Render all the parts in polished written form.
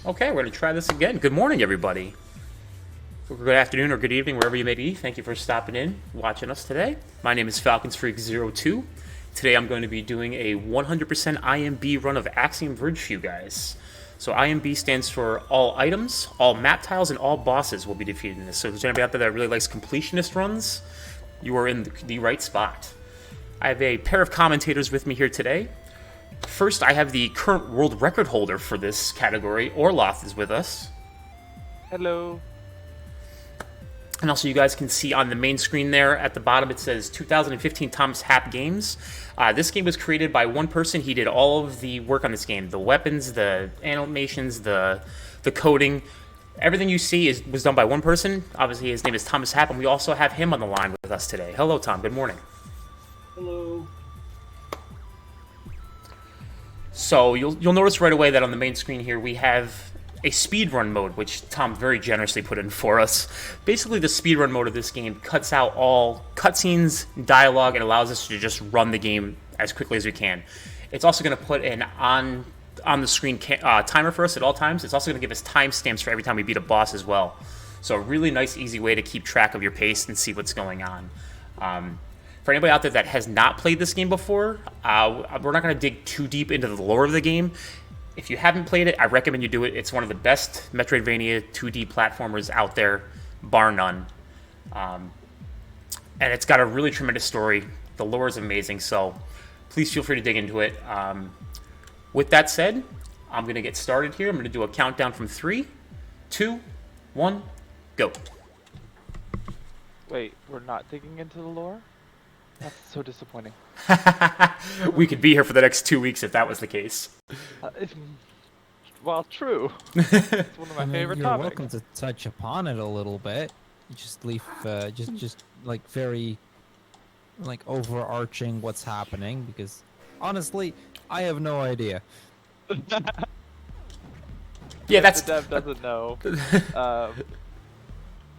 Okay, we're going to try this again. Good morning, everybody. Or good afternoon or good evening, wherever you may be. Thank you for stopping in, watching us today. My name is Falconsfreak02. Today I'm going to be doing a 100% IMB run of Axiom Verge for you guys. So IMB stands for all items, all map tiles, and all bosses will be defeated in this. So if there's anybody out there that really likes completionist runs, you are in the right spot. I have a pair of commentators with me here today. First, I have the current world record holder for this category. Orloth is with us. Hello. And also, you guys can see on the main screen there at the bottom, it says 2015 Thomas Happ Games. This game was created by one person. He did all of the work on this game. The weapons, the animations, the coding. Everything you see was done by one person. Obviously, his name is Thomas Happ, and we also have him on the line with us today. Hello, Tom. Good morning. Hello. So you'll notice right away that on the main screen here we have a speedrun mode, which Tom very generously put in for us. Basically, the speedrun mode of this game cuts out all cutscenes, dialogue, and allows us to just run the game as quickly as we can. It's also going to put an on-the-screen timer for us at all times. It's also going to give us timestamps for every time we beat a boss as well. So a really nice, easy way to keep track of your pace and see what's going on. For anybody out there that has not played this game before, we're not going to dig too deep into the lore of the game. If you haven't played it, I recommend you do it. It's one of the best Metroidvania 2D platformers out there, bar none. And it's got a really tremendous story. The lore is amazing, so please feel free to dig into it. With that said, I'm going to get started here. I'm going to do a countdown from 3, 2, 1, go. Wait, we're not digging into the lore? That's so disappointing. We could be here for the next 2 weeks if that was the case. Well, true. It's one of my favorite you're topics. welcome to touch upon it a little bit. You just leave, just like very, like overarching what's happening, because honestly, I have no idea. Yeah, that's... The dev doesn't know.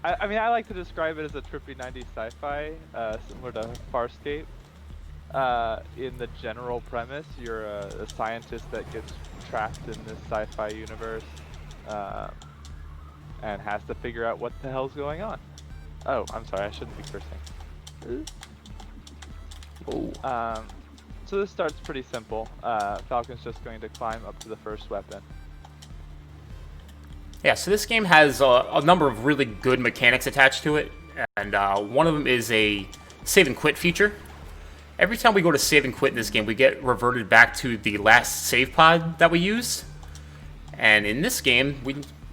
I mean, I like to describe it as a trippy 90s sci-fi, similar to Farscape. In the general premise, you're a scientist that gets trapped in this sci-fi universe and has to figure out what the hell's going on. Oh, I'm sorry, I shouldn't be cursing. So this starts pretty simple. Falcon's just going to climb up to the first weapon. Yeah, so this game has a number of really good mechanics attached to it, and one of them is a save and quit feature. Every time we go to save and quit in this game, we get reverted back to the last save pod that we used. And in this game,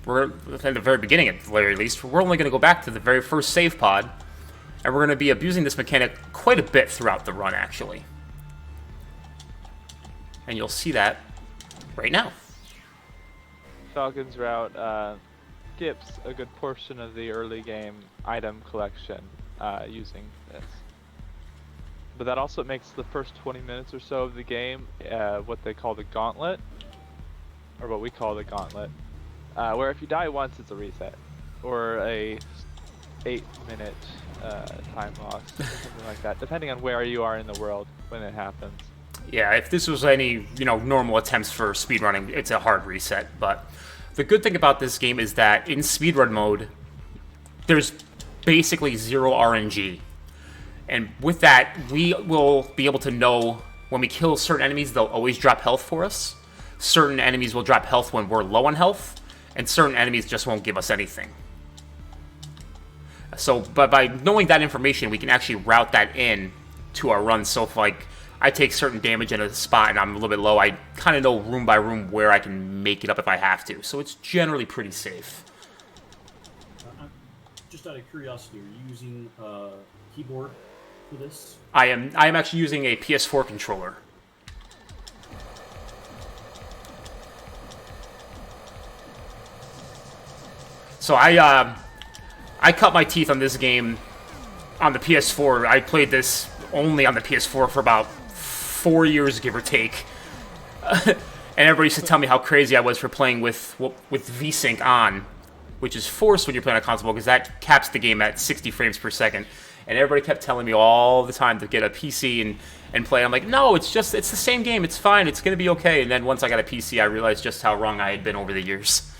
we're at the very beginning, at the very least, we're only going to go back to the very first save pod, and we're going to be abusing this mechanic quite a bit throughout the run, actually. And you'll see that right now. Falcon's route skips a good portion of the early game item collection using this. But that also makes the first 20 minutes or so of the game what they call the gauntlet, or what we call the gauntlet, where if you die once it's a reset, or a 8-minute time loss, or something like that, depending on where you are in the world when it happens. Yeah, if this was any, normal attempts for speedrunning, it's a hard reset. But the good thing about this game is that in speedrun mode, there's basically zero RNG. And with that, we will be able to know when we kill certain enemies, they'll always drop health for us. Certain enemies will drop health when we're low on health, and certain enemies just won't give us anything. So, but by knowing that information, we can actually route that in to our runs. So if, like, I take certain damage in a spot and I'm a little bit low, I kind of know room by room where I can make it up if I have to. So it's generally pretty safe. Just out of curiosity, are you using a keyboard for this? I am actually using a PS4 controller. So I cut my teeth on this game on the PS4. I played this only on the PS4 for about 4 years, give or take. And everybody used to tell me how crazy I was for playing with VSync on, which is forced when you're playing on a console because that caps the game at 60 frames per second. And everybody kept telling me all the time to get a PC and play. I'm like, no, it's the same game. It's fine. It's going to be okay. And then once I got a PC, I realized just how wrong I had been over the years.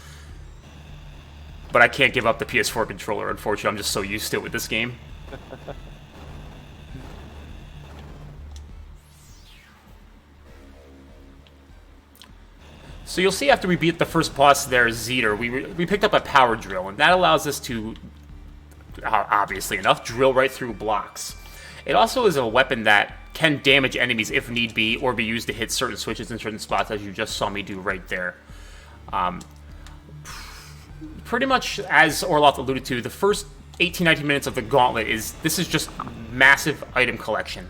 but I can't give up the PS4 controller, unfortunately. I'm just so used to it with this game. So you'll see after we beat the first boss there, Zeter, we picked up a power drill, and that allows us to, obviously enough, drill right through blocks. It also is a weapon that can damage enemies if need be, or be used to hit certain switches in certain spots, as you just saw me do right there. Pretty much, as Orloff alluded to, the first 18-19 minutes of the gauntlet is just massive item collection.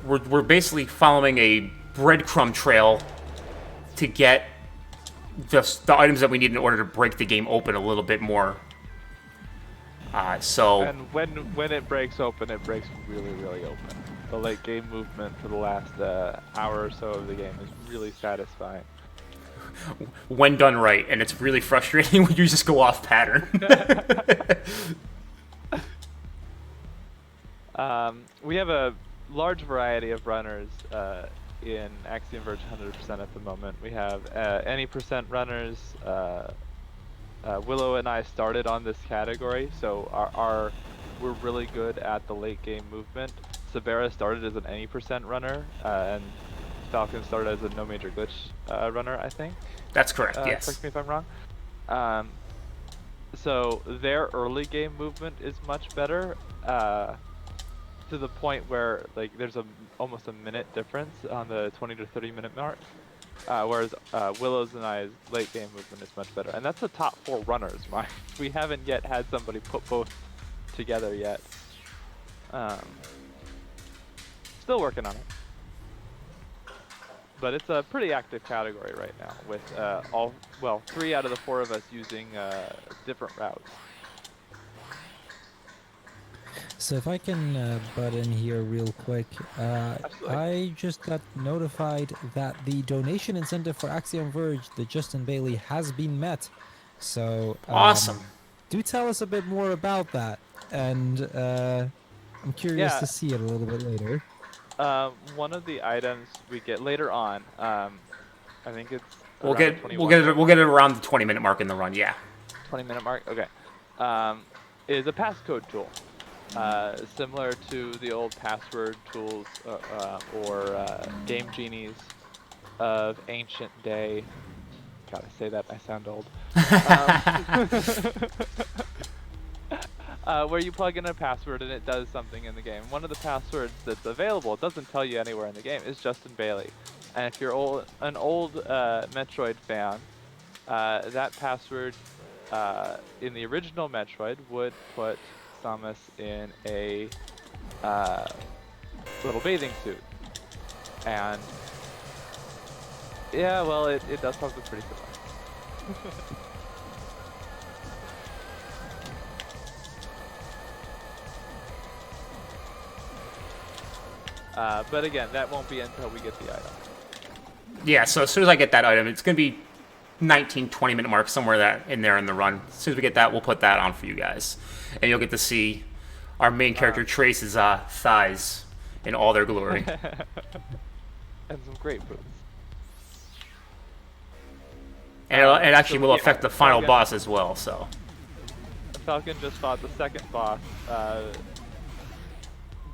We're basically following a breadcrumb trail to get the items that we need in order to break the game open a little bit more. And when it breaks open, it breaks really, really open. The late game movement for the last hour or so of the game is really satisfying. When done right, and it's really frustrating when you just go off pattern. We have a large variety of runners in Axiom Verge 100% at the moment. We have any percent runners. Willow and I started on this category, so we're really good at the late game movement. Sabera started as an any percent runner, and Falcon started as a no major glitch runner, I think. That's correct, yes. Correct me if I'm wrong. So their early game movement is much better, to the point where like there's almost a minute difference on the 20 to 30 minute mark, whereas Willow's and I's late game movement is much better, and that's the top 4 runners. We haven't yet had somebody put both together yet. Still working on it, but it's a pretty active category right now with 3 out of the 4 of us using different routes. So if I can butt in here real quick, I just got notified that the donation incentive for Axiom Verge, the Justin Bailey, has been met. So awesome. Do tell us a bit more about that, and I'm curious to see it a little bit later. One of the items we get later on, I think it's we'll get it around the 20-minute mark in the run. Yeah. 20-minute mark. Okay. Is a passcode tool. Similar to the old password tools or game genies of ancient day. Gotta say that, I sound old. Where you plug in a password and it does something in the game. One of the passwords that's available, it doesn't tell you anywhere in the game, is Justin Bailey. And if you're an old Metroid fan, that password in the original Metroid would put Samus in a little bathing suit, and yeah, well, it does something pretty similar. But again, that won't be until we get the item. Yeah, so as soon as I get that item, it's going to be 19-20 minute mark, somewhere in there in the run. As soon as we get that, we'll put that on for you guys. And you'll get to see our main character Trace's thighs in all their glory. And some great boots. And it actually will affect the final boss as well, so. Falcon just fought the second boss,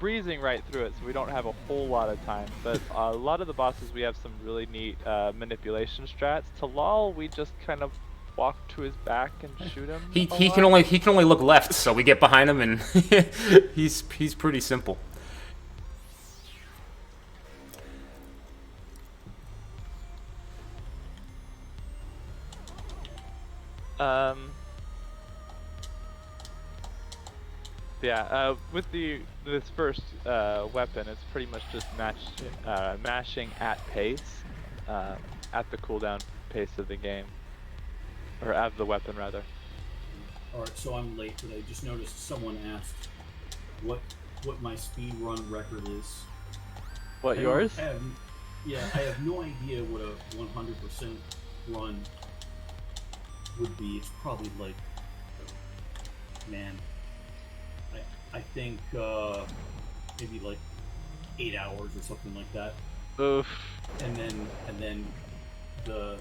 breezing right through it, so we don't have a whole lot of time. But a lot of the bosses, we have some really neat manipulation strats. Talal, we just kind of walk to his back and shoot him. He can only look left, so we get behind him, and he's pretty simple. With this first weapon, it's pretty much just mashing at pace, at the cooldown pace of the game, or of the weapon rather. Alright, so I'm late, but I just noticed someone asked what my speed run record is. What, yours? I have no idea what a 100% run would be. It's probably like, man, I think maybe like 8 hours or something like that. Oof. And then the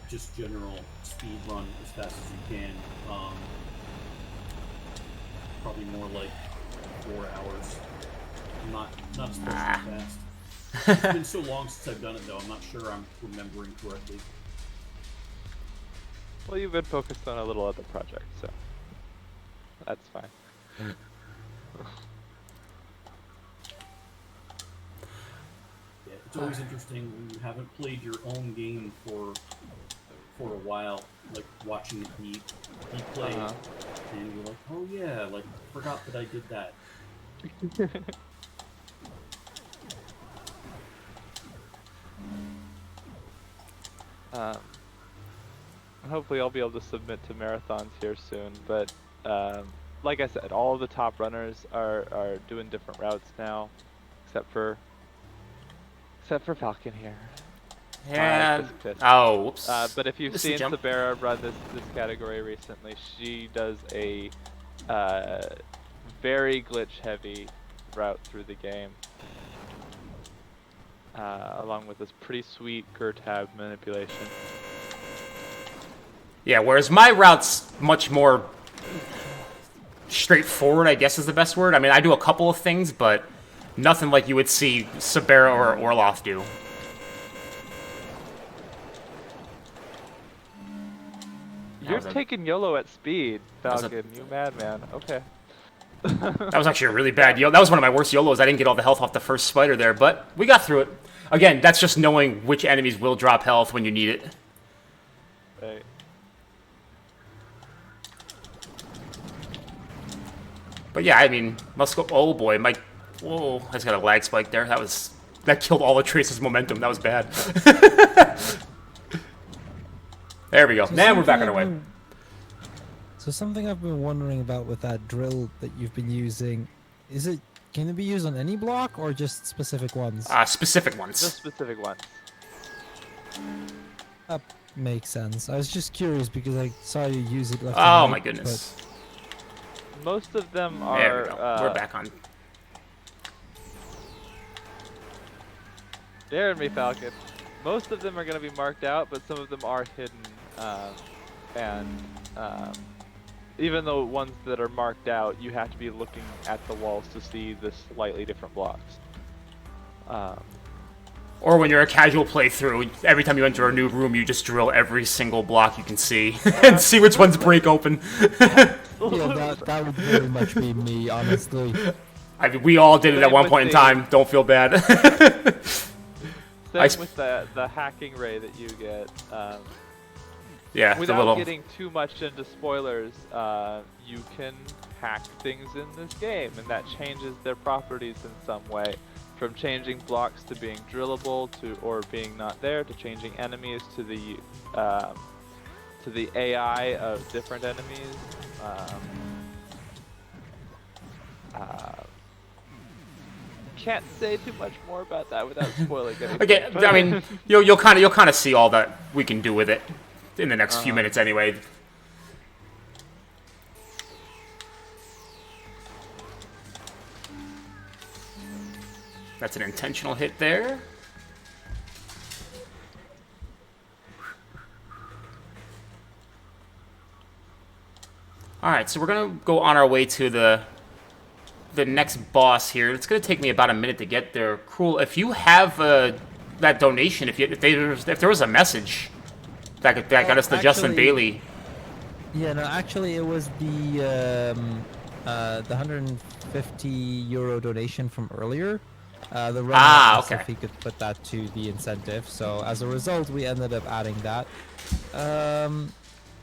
just general speed run as fast as you can. Probably more like 4 hours. Not especially fast. It's been so long since I've done it, though. I'm not sure I'm remembering correctly. Well, you've been focused on a little other project, so that's fine. Yeah, it's always interesting when you haven't played your own game for a while, like watching it be played, and you're like, oh yeah, like forgot that I did that. Hopefully I'll be able to submit to marathons here soon, but like I said, all of the top runners are doing different routes now, except for Falcon here. Yeah. Oh, whoops. But if you've seen Sabera run this category recently, she does a very glitch-heavy route through the game, along with this pretty sweet tab manipulation. Yeah, whereas my route's much more straightforward, I guess is the best word. I mean, I do a couple of things, but nothing like you would see Sabera or Orloff do. You're taking YOLO at speed, Falcon. You madman. Okay. That was actually a really bad YOLO. That was one of my worst YOLOs. I didn't get all the health off the first spider there, but we got through it. Again, that's just knowing which enemies will drop health when you need it. Right. But yeah, I mean, must go. Oh boy, my. Whoa, I just got a lag spike there. That killed all of Trace's momentum. That was bad. There we go. Now we're back on our way. So something I've been wondering about with that drill that you've been using, can it be used on any block or just specific ones? Specific ones. Just specific ones. That makes sense. I was just curious because I saw you use it left Oh and right, my goodness. Most of them are. There we go. We're back on. Dare me, Falcon. Most of them are going to be marked out, but some of them are hidden. Even though ones that are marked out, you have to be looking at the walls to see the slightly different blocks. Or when you're a casual playthrough, every time you enter a new room, you just drill every single block you can see and see which ones break open. Yeah, that would very much be me, honestly. I mean, we all did it at one point in time. Don't feel bad. Same with the hacking ray that you get. Yeah, without getting too much into spoilers, you can hack things in this game, and that changes their properties in some way. From changing blocks to being drillable, or being not there, to changing enemies to the AI of different enemies. Can't say too much more about that without spoiling anything. Okay, I mean, you'll kind of see all that we can do with it in the next few minutes anyway. That's an intentional hit there. Alright, so we're gonna go on our way to the next boss here. It's gonna take me about a minute to get there. Cruel, if you have that donation, if there was a message that got us the Justin Bailey. Yeah, no, actually it was the 150 euro donation from earlier. The runner asked if he could put that to the incentive, so as a result we ended up adding that.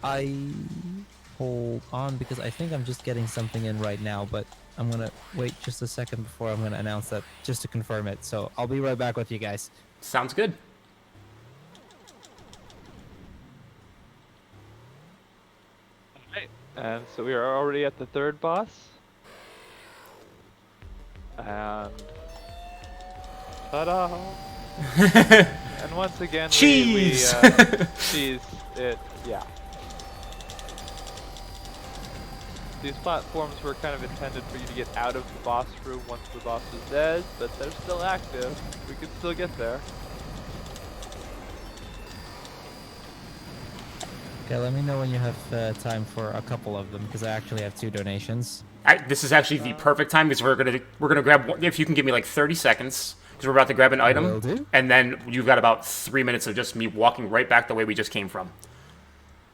I hold on because I think I'm just getting something in right now, but I'm gonna wait just a second before I'm gonna announce that, just to confirm it. So I'll be right back with you guys. Sounds good. Alright, and so we are already at the third boss. And ta-da! And once again, cheese! Cheese it, yeah. These platforms were kind of intended for you to get out of the boss room once the boss is dead, but they're still active. We can still get there. Okay, let me know when you have time for a couple of them, because I actually have 2 donations. This is actually the perfect time because we're gonna grab one, if you can give me like 30 seconds because we're about to grab an item, Will do. and then you've got about 3 minutes of just me walking right back the way we just came from.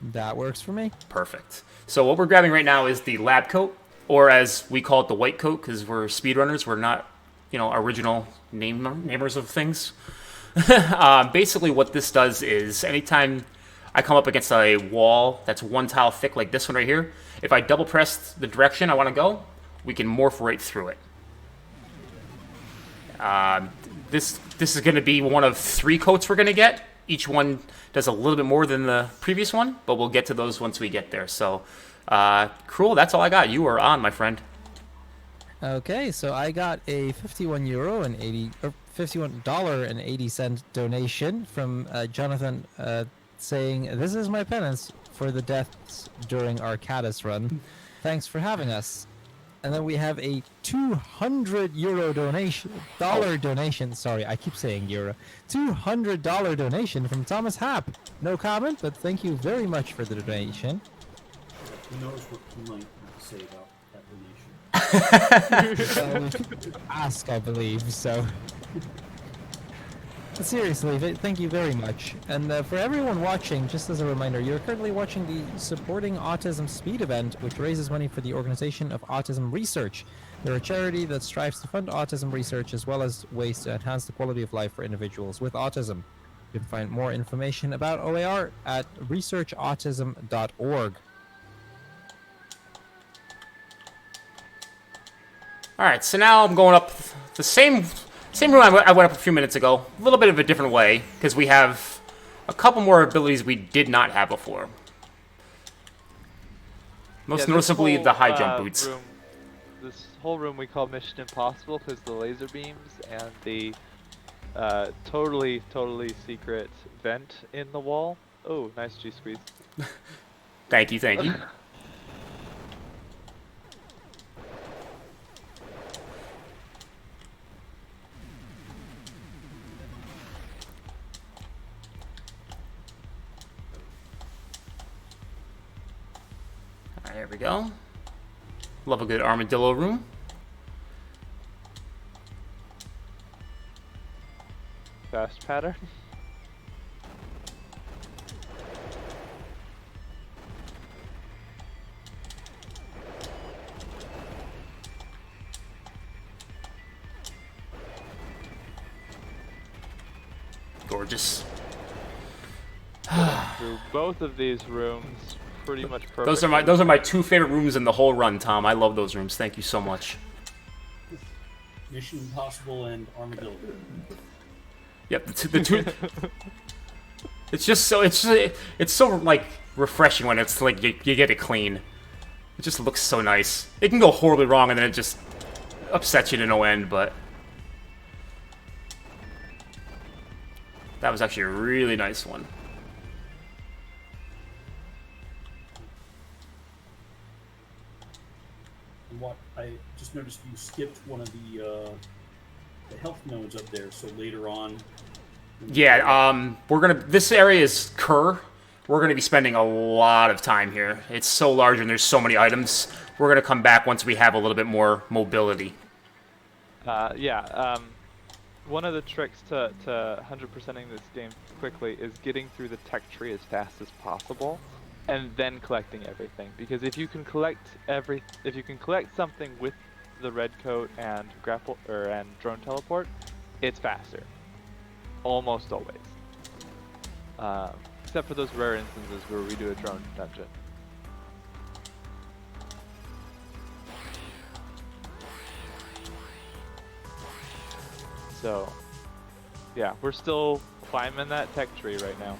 That works for me. Perfect. So what we're grabbing right now is the lab coat, or as we call it, the white coat, because we're speedrunners. We're not, original namers of things. Basically, what this does is anytime I come up against a wall that's 1 tile thick like this one right here, if I double press the direction I want to go, we can morph right through it. This is going to be one of 3 coats we're going to get. Each one does a little bit more than the previous one, but we'll get to those once we get there. So, Cruel, that's all I got. You are on, my friend. Okay, so I got a $51.80 donation from Jonathan saying, "This is my penance for the deaths during our Caddis run. Thanks for having us." And then we have a €200 donation. Sorry, I keep saying euro. $200 donation from Thomas Happ. No comment, but thank you very much for the donation. Who knows what he might say about that donation? Ask, I believe. So, but seriously, thank you very much. And for everyone watching, just as a reminder, you're currently watching the Supporting Autism Speed Event, which raises money for the organization of Autism Research. They're a charity that strives to fund autism research as well as ways to enhance the quality of life for individuals with autism. You can find more information about OAR at researchautism.org. All right, so now I'm going up the same room I went up a few minutes ago. A little bit of a different way, because we have a couple more abilities we did not have before. Most noticeably, the high jump boots. This whole room we call Mission Impossible because the laser beams and the totally secret vent in the wall. Oh, nice G-squeeze. Thank you. There we go. Love a good armadillo room. Fast pattern. Gorgeous. Through both of these rooms. Pretty much perfect. Those are my 2 favorite rooms in the whole run, Tom. I love those rooms. Thank you so much. Mission Impossible and Armadillo. Yep, the two. It's so like refreshing when it's like you get it clean. It just looks so nice. It can go horribly wrong and then it just upsets you to no end, but that was actually a really nice one. What I just noticed, you skipped one of the health nodes up there, so later on. Yeah, this area is Kerr. We're gonna be spending a lot of time here. It's so large and there's so many items. We're gonna come back once we have a little bit more mobility. One of the tricks to 100%ing this game quickly is getting through the tech tree as fast as possible, and then collecting everything. Because if you can collect something with the red coat and and drone teleport, it's faster. Almost always. Except for those rare instances where we do a drone dungeon. So, yeah, we're still climbing that tech tree right now.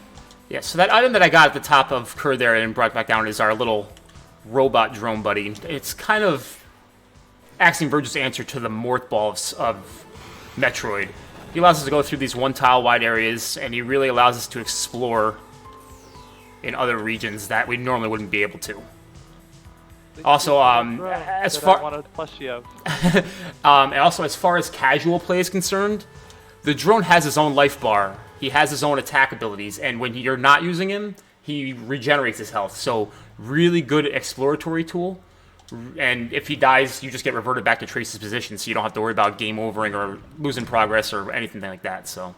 Yeah, so that item that I got at the top of Kerr there and brought back down is our little robot drone buddy. It's kind of Axiom Verge's answer to the Morph Balls of Metroid. He allows us to go through these 1 tile wide areas, and he really allows us to explore in other regions that we normally wouldn't be able to. Also, as far as far as casual play is concerned, the drone has his own life bar. He has his own attack abilities, and when you're not using him, he regenerates his health. So really good exploratory tool. And if he dies, you just get reverted back to Trace's position, so you don't have to worry about game overing or losing progress or anything like that. So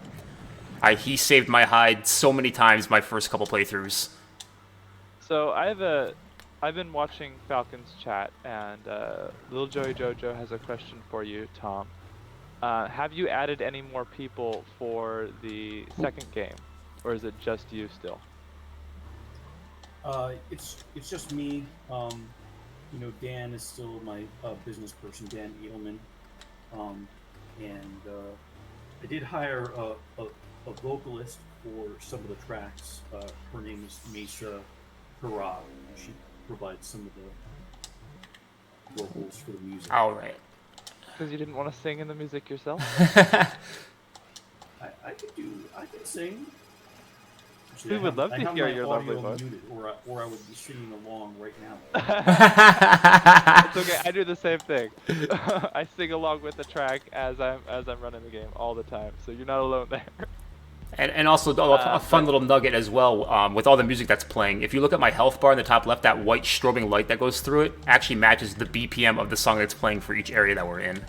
he saved my hide so many times my first couple playthroughs. So I've been watching Falcon's chat, and Little Joey Jojo has a question for you, Tom. Have you added any more people for the second game, or is it just you still? It's just me. You know, Dan is still my business person, Dan Edelman, and I did hire a vocalist for some of the tracks. Her name is Mesa Harab. She provides some of the vocals for the music. All right. Because you didn't want to sing in the music yourself? I can sing. Actually, We would love to hear your lovely audio voice. muted, or I would be singing along right now. It's okay. I do the same thing. I sing along with the track as I'm running the game all the time. So you're not alone there. And also a fun little nugget as well, with all the music that's playing. If you look at my health bar in the top left, that white strobing light that goes through it actually matches the BPM of the song that's playing for each area that we're in.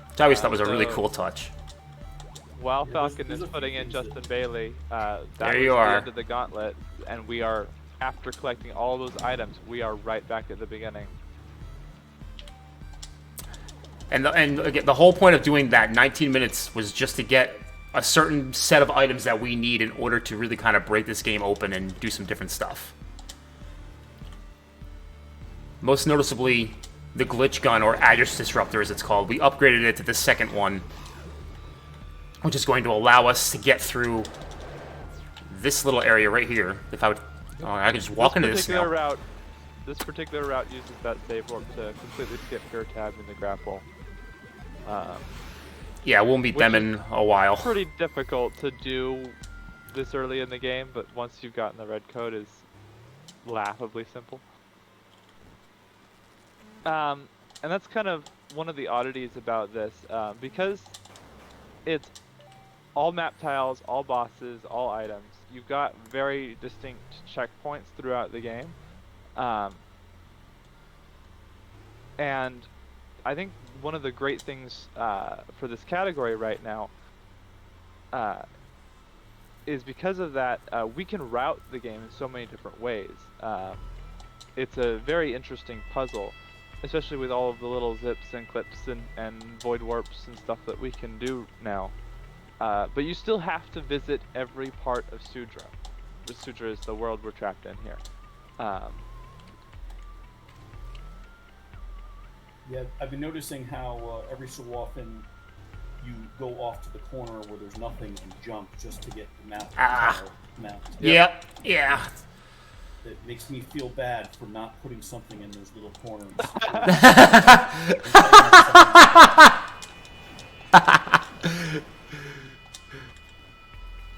Which I always thought was a really cool touch. While Yeah, Falcon there's is a few putting in things Justin Bailey, that There was you the are. end of the gauntlet, and we are, after collecting all those items, we are right back at the beginning. And again, the whole point of doing that 19 minutes was just to get a certain set of items that we need in order to really kind of break this game open and do some different stuff. Most noticeably, the glitch gun, or address disruptor as it's called. We upgraded it to the second one, which is going to allow us to get through this little area right here. If I would, I could just walk into this now. This particular route uses that save warp to completely skip your tab in the grapple. Yeah, we'll meet them in a while. Pretty difficult to do this early in the game, but once you've gotten the red code, is laughably simple. And that's kind of one of the oddities about this, because it's all map tiles, all bosses, all items. You've got very distinct checkpoints throughout the game. And I think one of the great things for this category right now is because of that, we can route the game in so many different ways. It's a very interesting puzzle, especially with all of the little zips and clips and void warps and stuff that we can do now. But you still have to visit every part of Sudra. Sudra is the world we're trapped in here. Yeah, I've been noticing how every so often you go off to the corner where there's nothing and jump just to get the map. Mapped. Yep. Yeah. It makes me feel bad for not putting something in those little corners.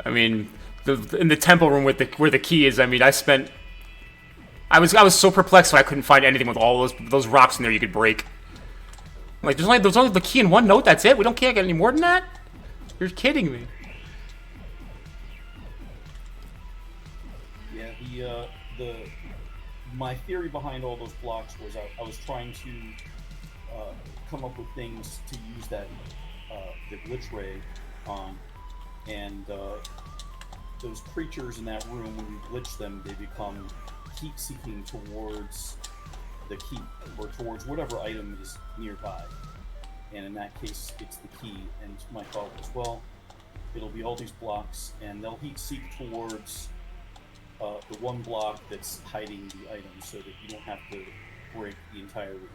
I mean, in the temple room with where the key is. I mean, I was so perplexed, so I couldn't find anything with all those rocks in there you could break. Like, there's only the key in one note. That's it. We can't get any more than that. You're kidding me. Yeah, my theory behind all those blocks was I was trying to come up with things to use that the glitch ray on, and those creatures in that room, when you glitch them, they become heat-seeking towards the key, or towards whatever item is nearby. And in that case, it's the key. And my thought was, well, it'll be all these blocks, and they'll heat-seek towards the one block that's hiding the item, so that you don't have to break the entire room.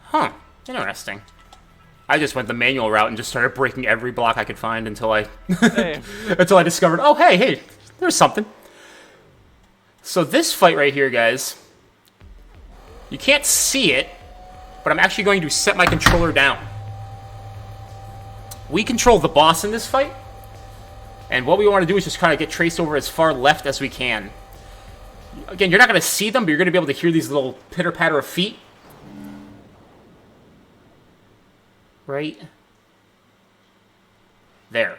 Huh. Interesting. I just went the manual route and just started breaking every block I could find until I until I discovered, oh hey, there's something. So this fight right here, guys, you can't see it, but I'm actually going to set my controller down. We control the boss in this fight, and what we want to do is just kind of get Trace over as far left as we can. Again, you're not going to see them, but you're going to be able to hear these little pitter-patter of feet. Right there.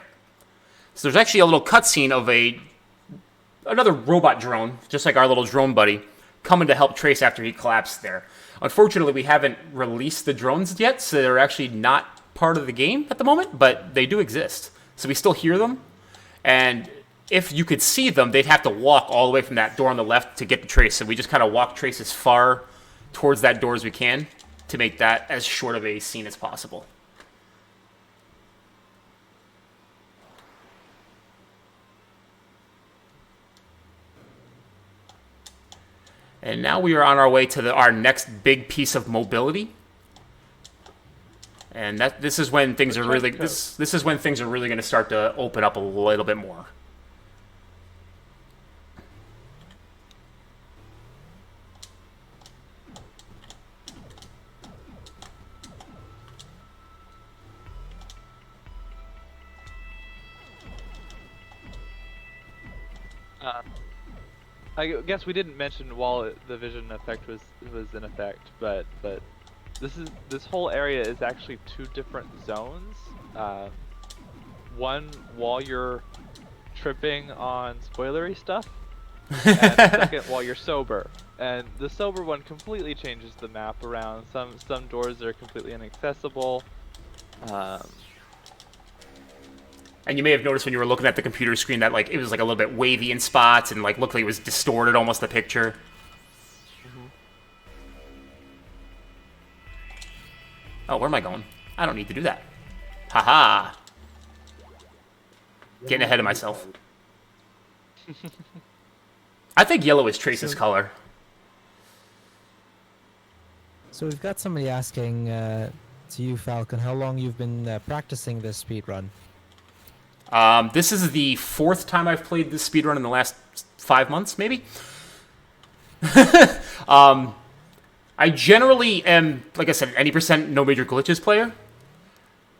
So there's actually a little cutscene of another robot drone, just like our little drone buddy, coming to help Trace after he collapsed there. Unfortunately, we haven't released the drones yet, so they're actually not part of the game at the moment, but they do exist. So we still hear them, and if you could see them, they'd have to walk all the way from that door on the left to get to Trace, so we just kind of walk Trace as far towards that door as we can to make that as short of a scene as possible. And now we are on our way to our next big piece of mobility. And this is when things are really this is when things are really going to start to open up a little bit more. I guess we didn't mention while the vision effect was in effect, but this whole area is actually 2 different zones. One while you're tripping on spoilery stuff, and the second while you're sober. And the sober one completely changes the map around. Some doors are completely inaccessible. And you may have noticed when you were looking at the computer screen that it was a little bit wavy in spots and looked like it was distorted almost, the picture. Mm-hmm. Oh, where am I going? I don't need to do that. Haha. Getting ahead of myself. I think yellow is Trace's color. So we've got somebody asking to you, Falcon, how long you've been practicing this speedrun. This is the 4th time I've played this speedrun in the last 5 months, maybe. I generally am, like I said, an 80% no major glitches player.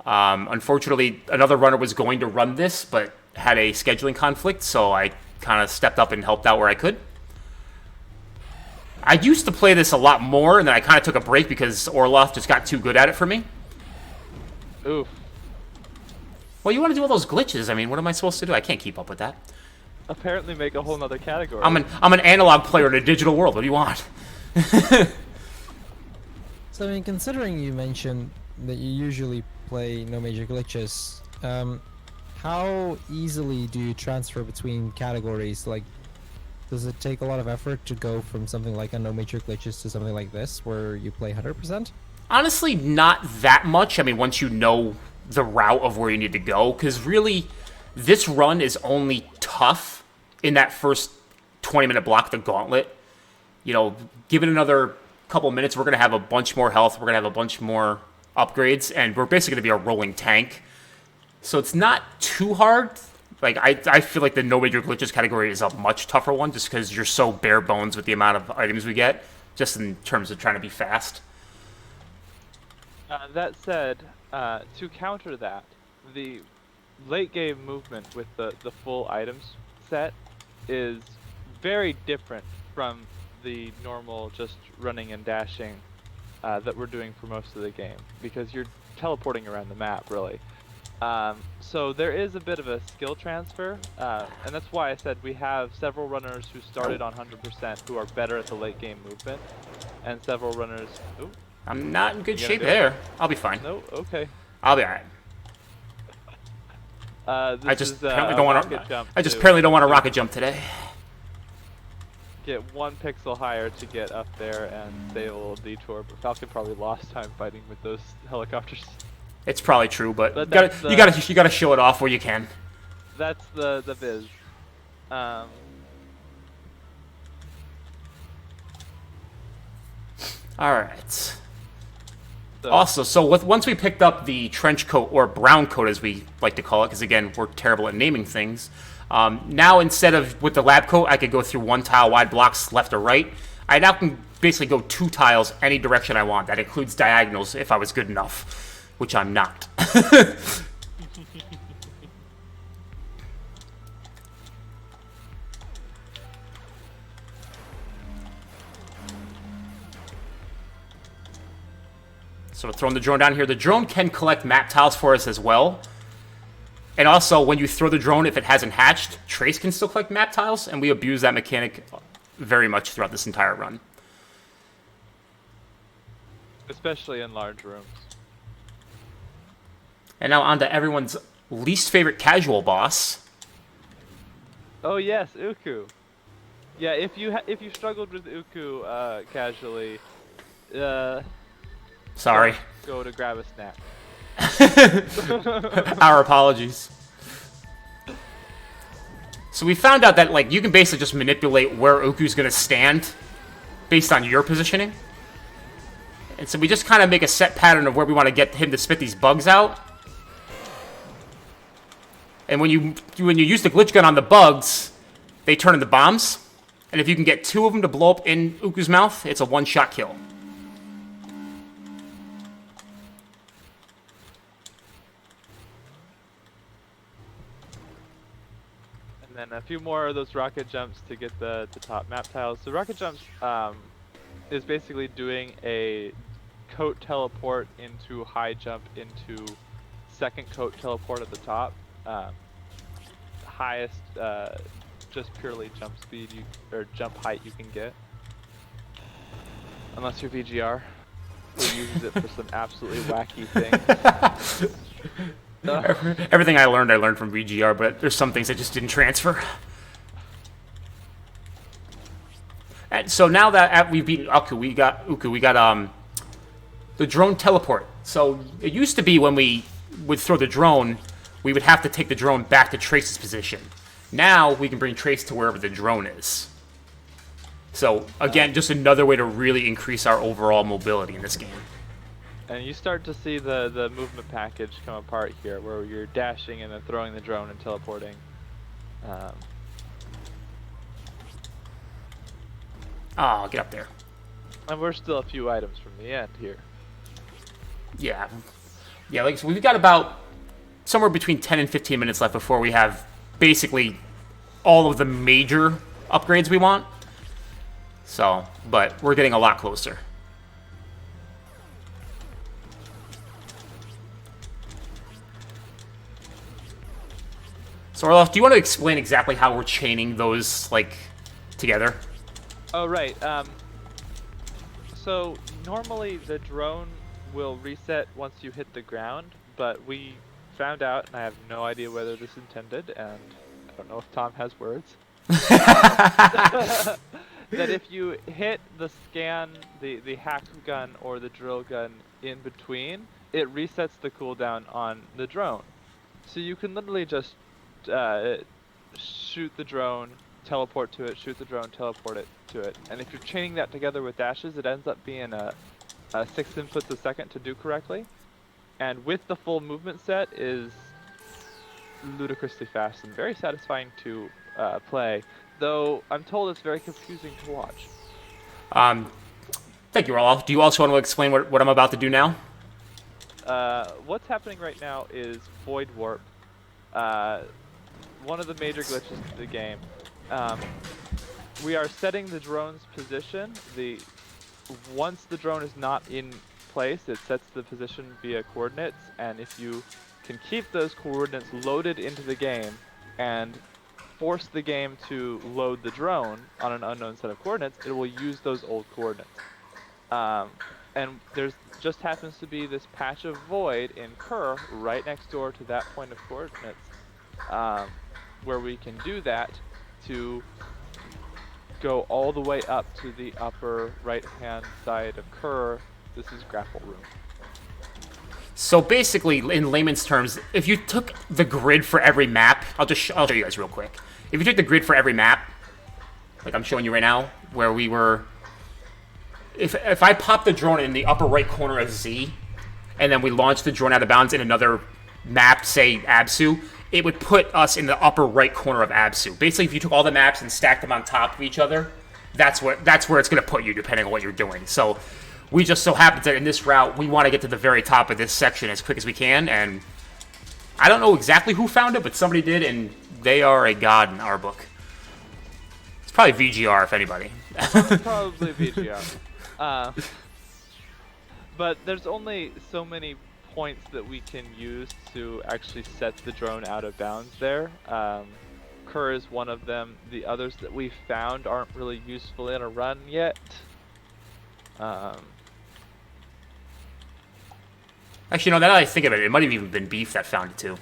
Unfortunately, another runner was going to run this, but had a scheduling conflict, so I kind of stepped up and helped out where I could. I used to play this a lot more, and then I kind of took a break because Orloff just got too good at it for me. Oof. Well, you want to do all those glitches. I mean, what am I supposed to do? I can't keep up with that. Apparently make a whole nother category. I'm an analog player in a digital world. What do you want? So, I mean, considering you mentioned that you usually play no major glitches, how easily do you transfer between categories? Like, does it take a lot of effort to go from something like a no major glitches to something like this, where you play 100%? Honestly, not that much. I mean, once you know the route of where you need to go, because really, this run is only tough in that first 20-minute block, the gauntlet. You know, give it another couple minutes, we're going to have a bunch more health, we're going to have a bunch more upgrades, and we're basically going to be a rolling tank. So it's not too hard. Like, I feel like the no major glitches category is a much tougher one, just because you're so bare bones with the amount of items we get, just in terms of trying to be fast. That said, to counter that, the late game movement with the full items set is very different from the normal just running and dashing that we're doing for most of the game, because you're teleporting around the map, really. So there is a bit of a skill transfer, and that's why I said we have several runners who started on 100% who are better at the late game movement, and several runners... Ooh, I'm not in good shape there. I'll be fine. no, okay. I'll be alright. I just apparently don't want to. I just apparently don't want to rocket jump today. Get 1 pixel higher to get up there and save a little detour, but Falcon probably lost time fighting with those helicopters. It's probably true, but you gotta show it off where you can. That's the biz. All right. So once we picked up the trench coat, or brown coat as we like to call it, because again, we're terrible at naming things. Now instead of with the lab coat, I could go through 1 tile wide blocks left or right. I now can basically go 2 tiles any direction I want. That includes diagonals if I was good enough, which I'm not. So we're throwing the drone down here. The drone can collect map tiles for us as well. And also, when you throw the drone, if it hasn't hatched, Trace can still collect map tiles, and we abuse that mechanic very much throughout this entire run. Especially in large rooms. And now on to everyone's least favorite casual boss. Oh yes, Uku. Yeah, if you struggled with Uku casually, Sorry. go to grab a snack. Our apologies. So we found out that like you can basically just manipulate where Uku's gonna stand based on your positioning. And so we just kind of make a set pattern of where we want to get him to spit these bugs out. And when you use the glitch gun on the bugs, they turn into bombs. And if you can get 2 of them to blow up in Uku's mouth, it's a one-shot kill. And then a few more of those rocket jumps to get the top map tiles. So rocket jumps is basically doing a coat teleport into high jump into second coat teleport at the top. Highest just purely jump speed or jump height you can get. Unless you're VGR, who uses it for some absolutely wacky things. Everything I learned from VGR, but there's some things that just didn't transfer. And so now that we've beaten Uku, we got the drone teleport. So it used to be when we would throw the drone, we would have to take the drone back to Trace's position. Now we can bring Trace to wherever the drone is. So again, just another way to really increase our overall mobility in this game. And you start to see the movement package come apart here, where you're dashing and then throwing the drone and teleporting. Oh, get up there. And we're still a few items from the end here. Yeah. Yeah, like so we've got about somewhere between 10 and 15 minutes left before we have basically all of the major upgrades we want. So, but we're getting a lot closer. So, Orloff, do you want to explain exactly how we're chaining those, like, together? Oh, right. So, normally the drone will reset once you hit the ground, but we found out, and I have no idea whether this is intended, and I don't know if Tom has words, that if you hit the scan, the hack gun or the drill gun in between, it resets the cooldown on the drone. So you can literally just shoot the drone, teleport to it, shoot the drone, teleport it to it. And if you're chaining that together with dashes, it ends up being a 6 inputs a second to do correctly. And with the full movement set is ludicrously fast and very satisfying to play, though I'm told it's very confusing to watch. Thank you, Orloff. Do you also want to explain what I'm about to do now? What's happening right now is Void Warp. One of the major glitches in the game. We are setting the drone's position. Once the drone is not in place, it sets the position via coordinates, and if you can keep those coordinates loaded into the game and force the game to load the drone on an unknown set of coordinates, it will use those old coordinates. And there's just happens to be this patch of void in Kerr right next door to that point of coordinates, where we can do that to go all the way up to the upper right-hand side of Kerr. This is grapple room. So basically, in layman's terms, if you took the grid for every map, I'll show you guys real quick. If you took the grid for every map, like I'm showing you right now, where we were, if I pop the drone in the upper right corner of Z, and then we launch the drone out of bounds in another map, say Absu, it would put us in the upper right corner of Absu. Basically, if you took all the maps and stacked them on top of each other, that's where it's going to put you, depending on what you're doing. So we just so happen that in this route, we want to get to the very top of this section as quick as we can, and I don't know exactly who found it, but somebody did, and they are a god in our book. It's probably VGR, if anybody. Probably VGR. But there's only so many points that we can use to actually set the drone out of bounds there. Kerr is one of them. The others that we found aren't really useful in a run yet. Actually, no, now that I think of it, it might have even been Beef that found it too.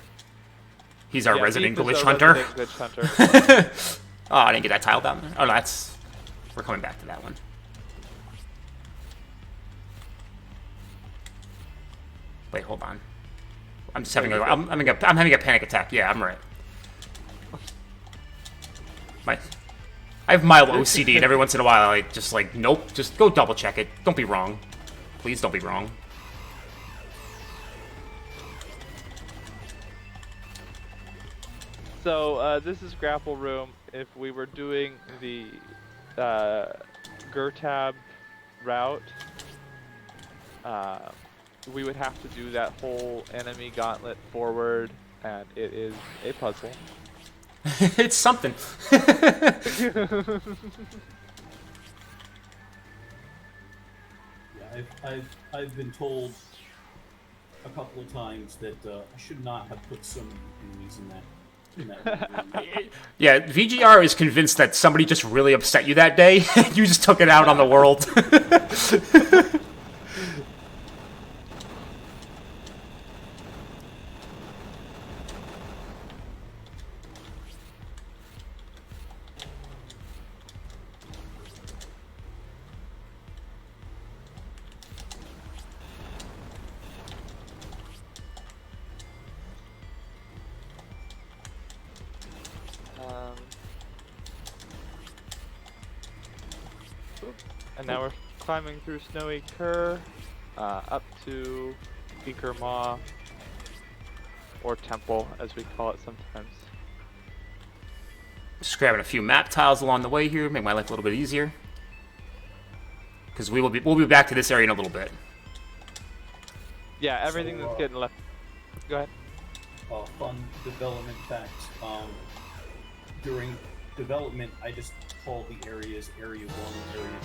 He's our resident Beef is glitch our hunter. resident glitch hunter. Oh, I didn't get that tile down there. Oh, no, that's... We're coming back to that one. Wait, hold on. I'm just having I'm having a panic attack. Yeah, I'm right. I have mild OCD, and every once in a while I just like, nope, just go double check it. Don't be wrong. Please don't be wrong. So this is grapple room. If we were doing the Gertab route, we would have to do that whole enemy gauntlet forward, and it is a puzzle. It's something. Yeah, I've been told a couple of times that I should not have put so many enemies in that room. Yeah, VGR is convinced that somebody just really upset you that day. You just took it out on the world. And now we're climbing through Snowy Kerr, up to Beaker Maw, or Temple, as we call it sometimes. Just grabbing a few map tiles along the way here, make my life a little bit easier. Because we'll be back to this area in a little bit. Yeah, everything that's getting left. Go ahead. Fun development fact. During development, I just called the areas Area 1, Area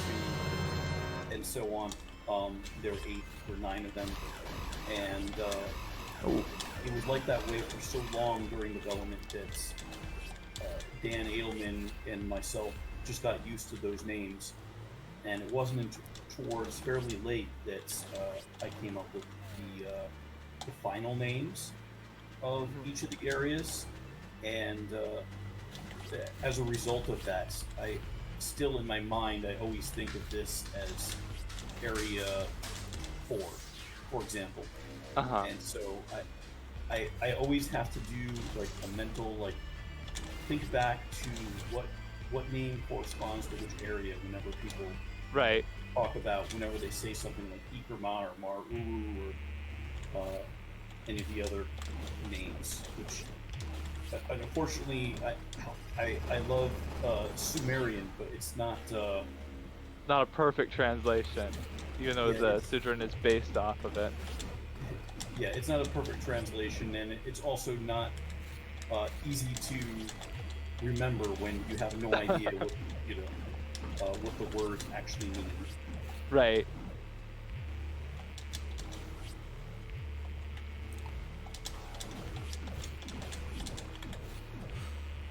2, and so on. There were 8 or 9 of them, and it was like that way for so long during development that Dan Edelman and myself just got used to those names, and it wasn't towards fairly late that I came up with the final names of each of the areas, and as a result of that, I still in my mind I always think of this as Area 4, for example. And so I always have to do like a mental think back to what name corresponds to which area whenever people talk about, whenever they say something like Ikerma or Maru or any of the other names, which unfortunately I love Sumerian, but it's not a perfect translation, even though the Sudran is based off of it. Yeah, it's not a perfect translation, and it's also not easy to remember when you have no idea what the words actually mean. Right.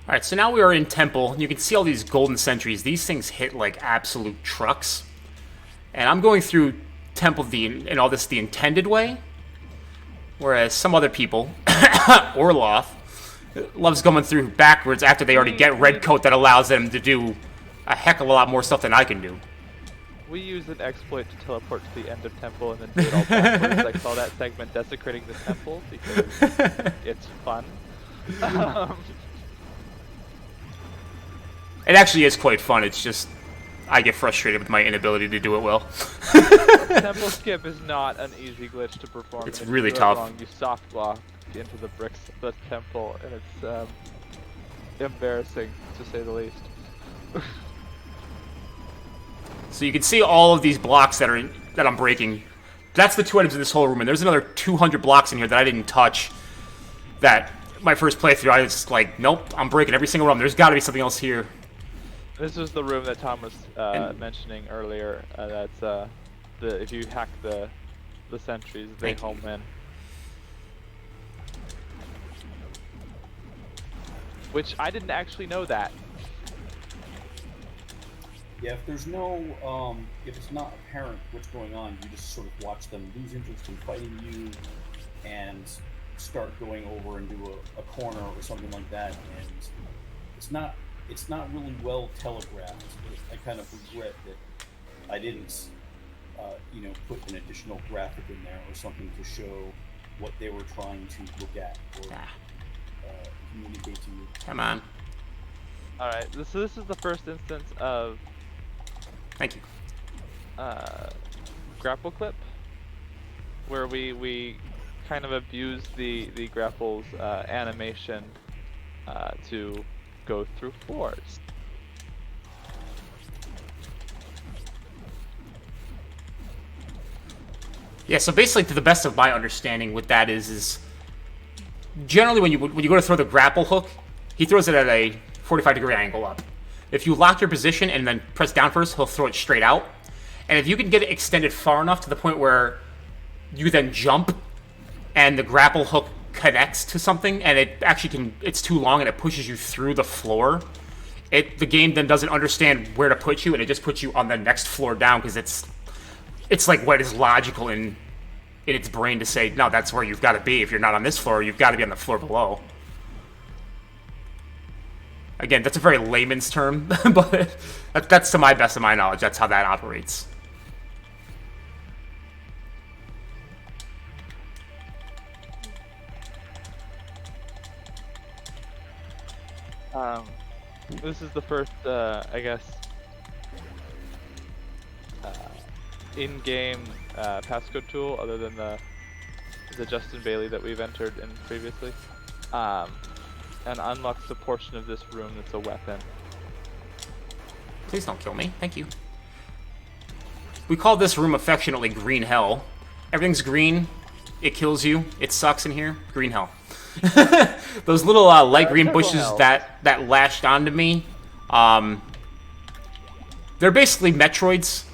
Alright, so now we are in Temple. You can see all these golden sentries. These things hit like absolute trucks. And I'm going through Temple and all this the intended way. Whereas some other people, Orloff, loves going through backwards after they already get red coat that allows them to do a heck of a lot more stuff than I can do. We use an exploit to teleport to the end of Temple and then do it all backwards. I call that segment Desecrating the Temple because it's fun. It actually is quite fun, it's just I get frustrated with my inability to do it well. Temple skip is not an easy glitch to perform. It's if really you do it tough. Wrong, you soft block into the bricks of the temple, and it's embarrassing to say the least. So you can see all of these blocks that I'm breaking. That's the 2 items in this whole room, and there's another 200 blocks in here that I didn't touch. That my first playthrough, I was like, nope, I'm breaking every single room. There's got to be something else here. This was the room that Tom was mentioning earlier. That's if you hack the sentries, they home in. which I didn't actually know that. Yeah, if there's no, if it's not apparent what's going on, you just sort of watch them lose interest in fighting you and start going over into a corner or something like that, and it's not really well telegraphed. I kind of regret that I didn't, put an additional graphic in there or something to show what they were trying to look at or communicate to you. Come on. All right, so this is the first instance of Thank you. grapple clip, where we kind of abuse the grapple's animation to go through floors. Yeah, so basically, to the best of my understanding, what that is generally when you go to throw the grapple hook, he throws it at a 45-degree angle up. If you lock your position and then press down first, he'll throw it straight out. And if you can get it extended far enough to the point where you then jump and the grapple hook connects to something and it actually it's too long and it pushes you through the floor, the game then doesn't understand where to put you and it just puts you on the next floor down because it's like what is logical in its brain to say, no, that's where you've got to be. If you're not on this floor, you've got to be on the floor below. Again, that's a very layman's term, but that's to my best of my knowledge. That's how that operates. This is the first, I guess, in-game passcode tool, other than the Justin Bailey that we've entered in previously, and unlocks the portion of this room that's a weapon. Please don't kill me. Thank you. We call this room affectionately Green Hell. Everything's green. It kills you. It sucks in here. Green Hell. Those little light green bushes that lashed onto me, they're basically Metroids.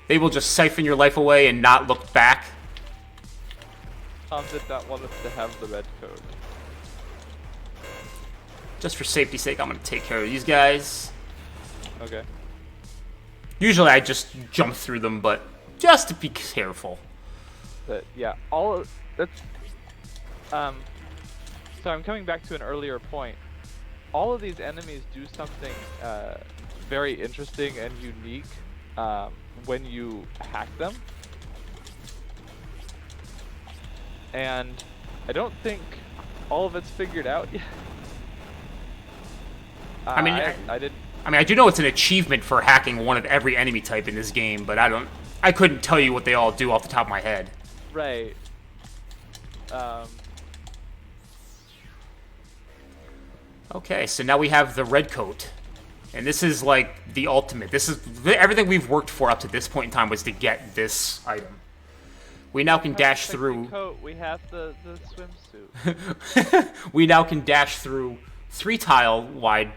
They will just siphon your life away and not look back. Tom did not want us to have the red code. Just for safety's sake, I'm going to take care of these guys. Okay. Usually I just jump through them, but just to be careful. But yeah, that's so I'm coming back to an earlier point. All of these enemies do something very interesting and unique when you hack them. And I don't think all of it's figured out yet. I do know it's an achievement for hacking one of every enemy type in this game, but I couldn't tell you what they all do off the top of my head. Right. Okay, so now we have the red coat. And this is like the ultimate. This is everything we've worked for up to this point in time was to get this item. We now can dash through. Coat. We have the swimsuit. We now can dash through 3-tile wide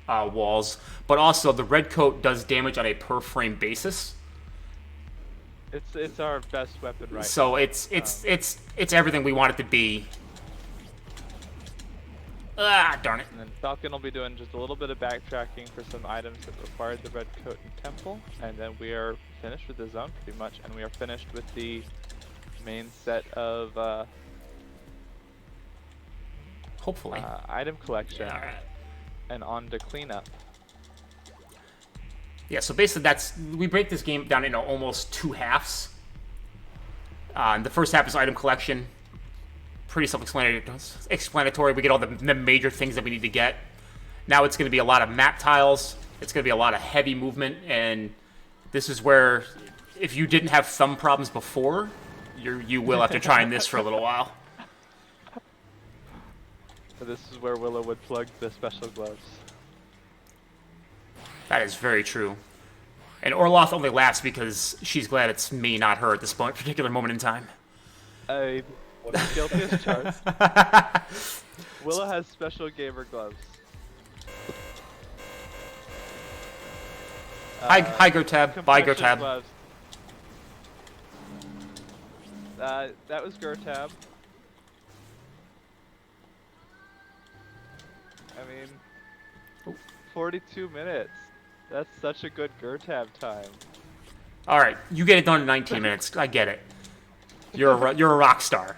walls, but also the red coat does damage on a per frame basis. It's our best weapon right now. So it's everything we want it to be. Ah, darn it. And then Falcon will be doing just a little bit of backtracking for some items that required the red coat and temple, and then we are finished with the zone pretty much, and we are finished with the main set of hopefully item collection, and on to cleanup. Yeah, so basically we break this game down into almost 2 halves. The first half is item collection. Pretty self-explanatory. We get all the major things that we need to get. Now it's going to be a lot of map tiles. It's going to be a lot of heavy movement, and this is where, if you didn't have thumb problems before, you will after trying this for a little while. So this is where Willow would plug the special gloves. That is very true. And Orloff only laughs because she's glad it's me, not her, at this particular moment in time. Guilty as charged. Willow has special gamer gloves. Hi, Gertab. Bye, Gertab. Gloves. That was Gertab. And mean, 42 minutes. That's such a good Gertab time. All right, you get it done in 19 minutes. I get it. You're a rock star.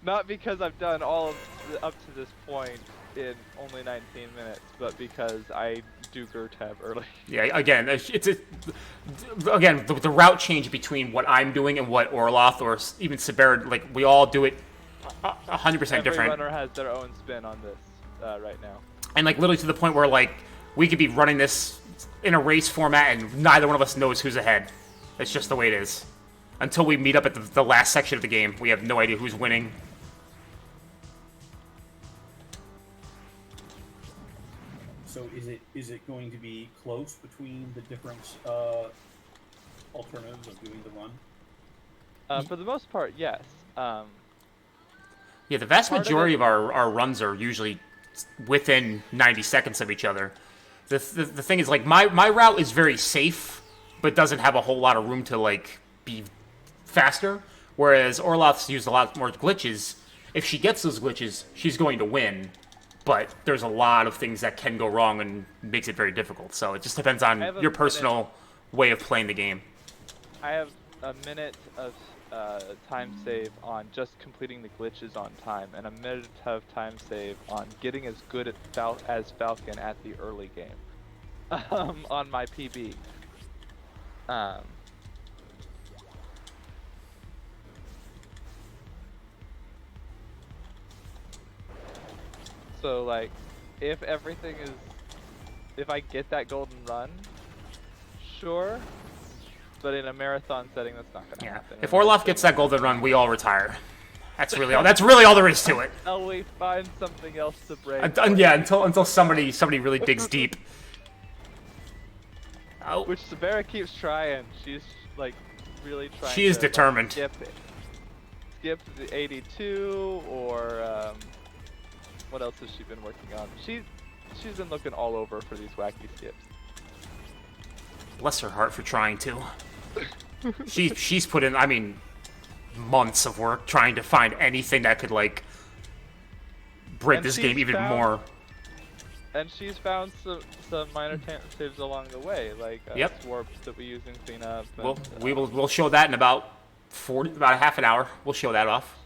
Not because I've done all of up to this point in only 19 minutes, but because I do Gertab early. Yeah, again, again the route change between what I'm doing and what Orloff or even Sever, like we all do it 100% different. Every runner has their own spin on this right now. And like literally to the point where like we could be running this in a race format and neither one of us knows who's ahead. It's just the way it is. Until we meet up at the last section of the game, we have no idea who's winning. So is it going to be close between the different alternatives of doing the run? For the most part, yes. Yeah, the vast majority of our runs are usually within 90 seconds of each other. The thing is, like, my route is very safe, but doesn't have a whole lot of room to, like, be faster, whereas Orloff's used a lot more glitches. If she gets those glitches, she's going to win, but there's a lot of things that can go wrong and makes it very difficult, so it just depends on your personal way of playing the game. I have a minute of time save on just completing the glitches on time, and a minute of time save on getting as good at as Falcon at the early game on my PB. So like, if I get that golden run, sure. But in a marathon setting, that's not gonna happen. If Orloff gets that golden run, we all retire. That's really all. That's really all there is to it. Until we find something else to break. Yeah, until somebody really digs deep. Oh. Which Sabera keeps trying. She's like really trying. She is determined. Skip the 82 or what else has she been working on? She's been looking all over for these wacky skips. Bless her heart for trying to. She's put in, I mean, months of work trying to find anything that could, like, break this game even more. And she's found some minor saves along the way, like swarps that we use in cleanup. We'll show that in about a half an hour. We'll show that off.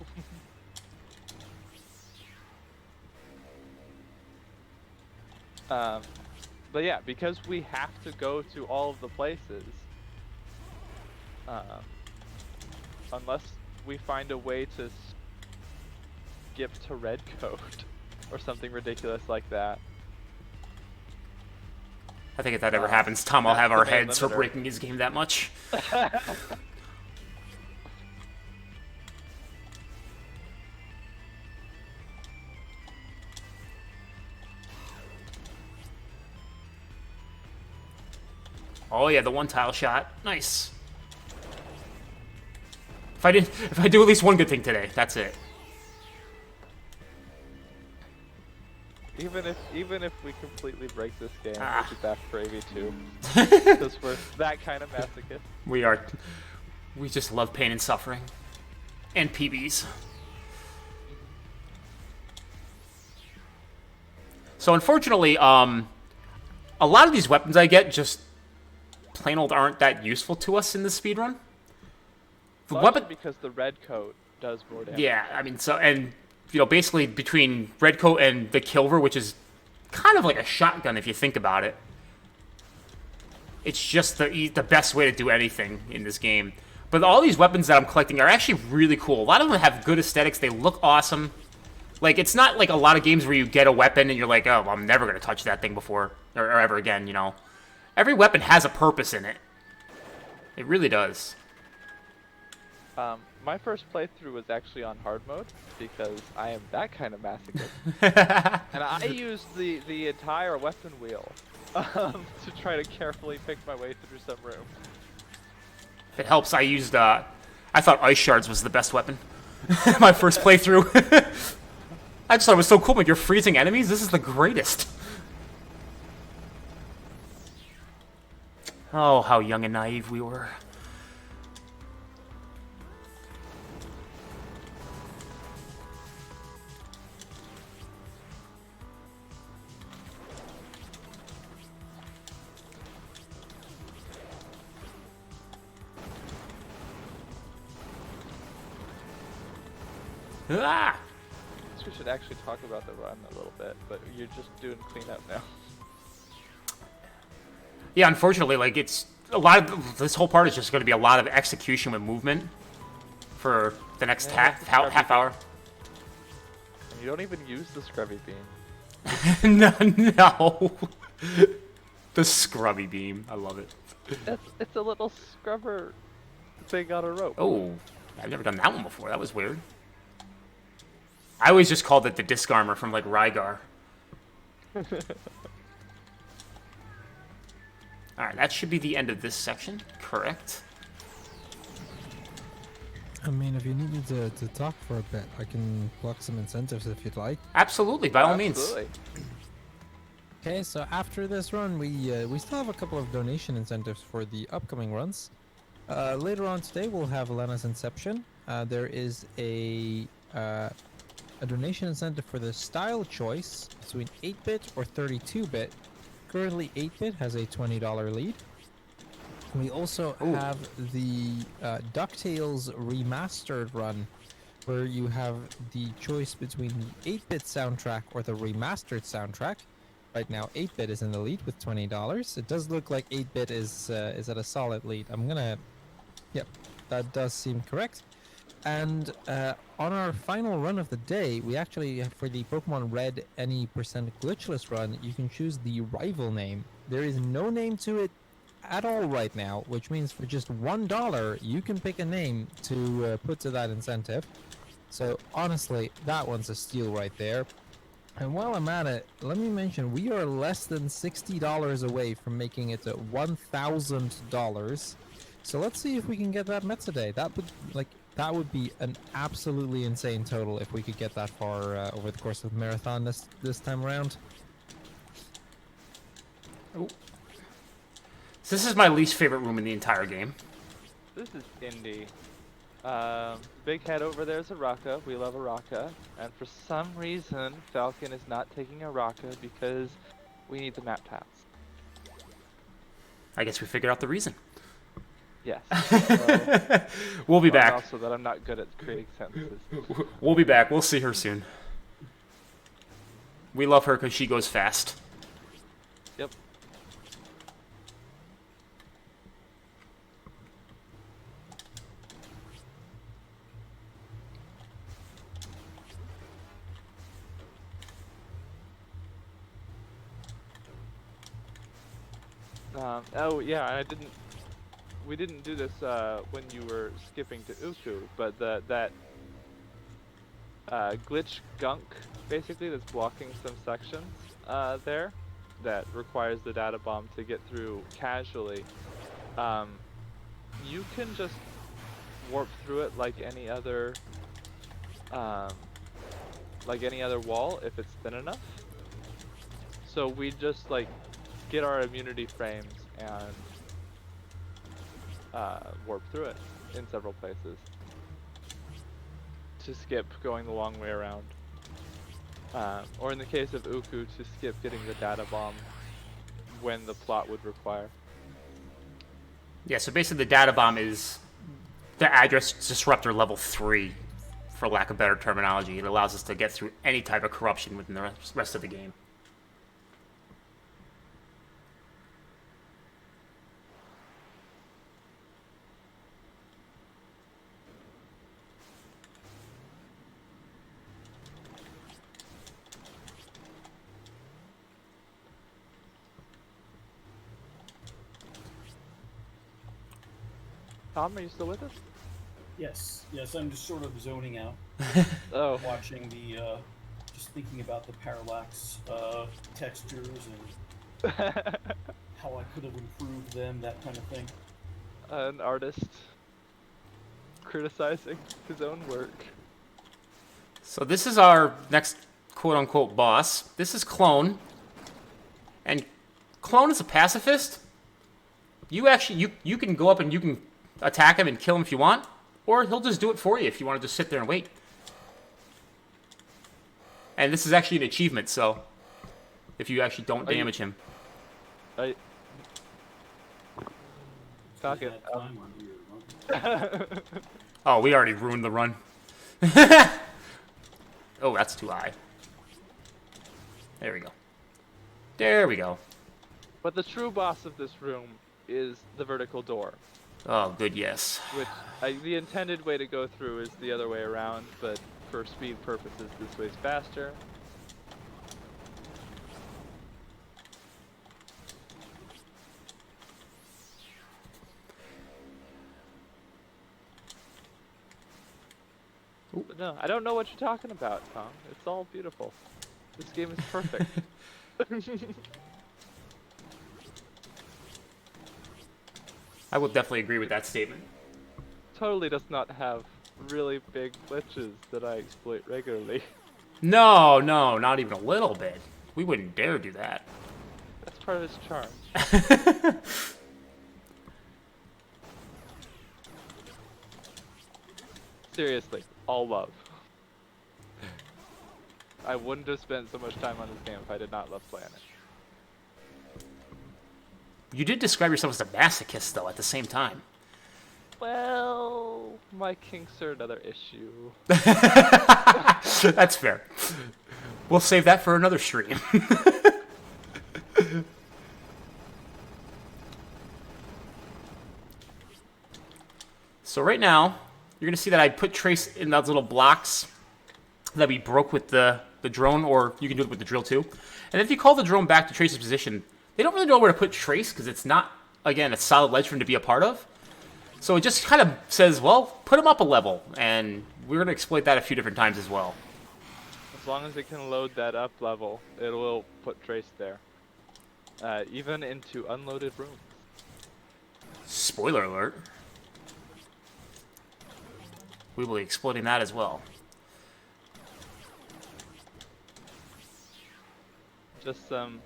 But yeah, because we have to go to all of the places, unless we find a way to skip to red code or something ridiculous like that. I think if that ever happens, Tom will have our heads for breaking his game that much. Oh yeah, the one tile shot. Nice. If I do at least one good thing today, that's it. Even if we completely break this game, we'll be back for AV2. Because we're that kind of masochist. We are. We just love pain and suffering. And PBs. So unfortunately, a lot of these weapons I get just plain old aren't that useful to us in the speedrun. The weapon, because the red coat does more damage. Yeah, I mean, so, and, you know, basically between red coat and the Kilver, which is kind of like a shotgun if you think about it, it's just the best way to do anything in this game. But all these weapons that I'm collecting are actually really cool. A lot of them have good aesthetics. They look awesome. Like, it's not like a lot of games where you get a weapon and you're like, oh, well, I'm never going to touch that thing before or ever again, you know. Every weapon has a purpose in it. It really does. My first playthrough was actually on hard mode because I am that kind of masochist. And I used the entire weapon wheel to try to carefully pick my way through some room. If it helps, I used, I thought ice shards was the best weapon. My first playthrough. I just thought it was so cool, but you're freezing enemies? This is the greatest. Oh, how young and naive we were. Ah! I guess we should actually talk about the run a little bit, but you're just doing cleanup now. Yeah, unfortunately, like, it's a lot of this whole part is just going to be a lot of execution with movement for the next Yeah, half hour. And you don't even use the scrubby beam. No. The scrubby beam. I love it. It's a little scrubber thing on a rope. Oh, I've never done that one before. That was weird. I always just called it the disc armor from, like, Rygar. Alright, that should be the end of this section. Correct. I mean, if you need me to talk for a bit, I can block some incentives if you'd like. Absolutely, by all means. Absolutely. Okay, so after this run, we still have a couple of donation incentives for the upcoming runs. Later on today, we'll have Lena's Inception. There is a donation incentive for the style choice between 8-bit or 32-bit. Currently, 8-bit has a $20 lead. We also have the DuckTales Remastered run, where you have the choice between the 8-bit soundtrack or the remastered soundtrack. Right now, 8-bit is in the lead with $20. It does look like 8-bit is at a solid lead. Yep, that does seem correct. And on our final run of the day, we actually, for the Pokemon Red any percent glitchless run, you can choose the rival name. There is no name to it at all right now, which means for just $1, you can pick a name to put to that incentive. So honestly, that one's a steal right there. And while I'm at it, let me mention we are less than $60 away from making it to $1,000. So let's see if we can get that met today. That would be an absolutely insane total if we could get that far over the course of the marathon this time around. Oh. So this is my least favorite room in the entire game. This is indie. Big head over there is a Raka. We love a Raka. And for some reason, Falcon is not taking a Raka because we need the map tabs. I guess we figured out the reason. Yes. We'll be back. Also that I'm not good at creating sentences. We'll be back. We'll see her soon. We love her because she goes fast. Yep. Oh yeah, we didn't do this when you were skipping to Uku, but that glitch gunk basically that's blocking some sections there that requires the data bomb to get through casually. You can just warp through it like any other wall if it's thin enough. So we just like get our immunity frames and warp through it in several places to skip going the long way around. Or in the case of Uku, to skip getting the data bomb when the plot would require. Yeah, so basically the data bomb is the address disruptor level 3, for lack of better terminology. It allows us to get through any type of corruption within the rest of the game. Tom, are you still with us? Yes, I'm just sort of zoning out, Oh. watching the, just thinking about the parallax textures and how I could have improved them, that kind of thing. An artist criticizing his own work. So this is our next quote-unquote boss. This is Clone. And Clone is a pacifist. You actually, you can go up and you can attack him and kill him if you want, or he'll just do it for you if you want to just sit there and wait. And this is actually an achievement, so if you actually don't damage him. Falcon. That time on here, huh? Oh, we already ruined the run. Oh, that's too high. There we go. There we go. But the true boss of this room is the vertical door, Oh, good, yes. which the intended way to go through is the other way around, but for speed purposes, this way's faster. But no, I don't know what you're talking about, Tom. It's all beautiful. This game is perfect. I will definitely agree with that statement. Totally does not have really big glitches that I exploit regularly. No, no, not even a little bit. We wouldn't dare do that. That's part of its charm. Seriously, all love. I wouldn't have spent so much time on this game if I did not love playing it. You did describe yourself as a masochist, though, at the same time. Well, my kinks are another issue. That's fair. We'll save that for another stream. So right now, you're going to see that I put trace in those little blocks that we broke with the drone, or you can do it with the drill too. And if you call the drone back to Trace's position, they don't really know where to put Trace because it's not, again, a solid ledge for him to be a part of. So it just kind of says, well, put him up a level, and we're going to exploit that a few different times as well. As long as it can load that up level, it will put Trace there. Even into unloaded rooms. Spoiler alert. We will be exploiting that as well. Just some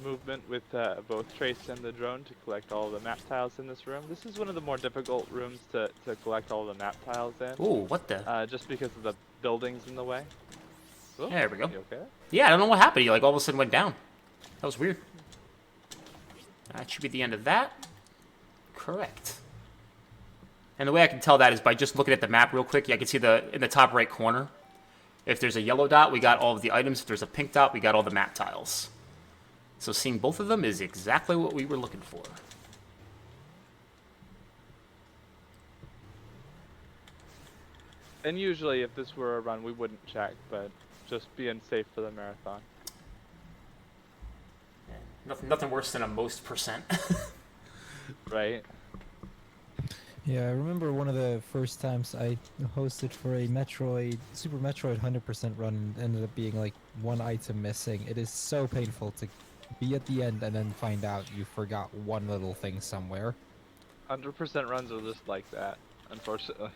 movement with both Trace and the drone to collect all the map tiles in this room. This is one of the more difficult rooms to collect all the map tiles in. Ooh, what the? Just because of the buildings in the way. Ooh, There we go. you okay? Yeah, I don't know what happened. He like all of a sudden went down. That was weird. That should be the end of that. Correct. And the way I can tell that is by just looking at the map real quick. Yeah, I can see in the top right corner. If there's a yellow dot, we got all of the items. If there's a pink dot, we got all the map tiles. So seeing both of them is exactly what we were looking for. And usually if this were a run, we wouldn't check, but just being safe for the marathon. Yeah, nothing worse than a most percent. Right? Yeah, I remember one of the first times I hosted for a Super Metroid 100% run and ended up being like one item missing. It is so painful to be at the end and then find out you forgot one little thing somewhere. 100% runs are just like that, unfortunately.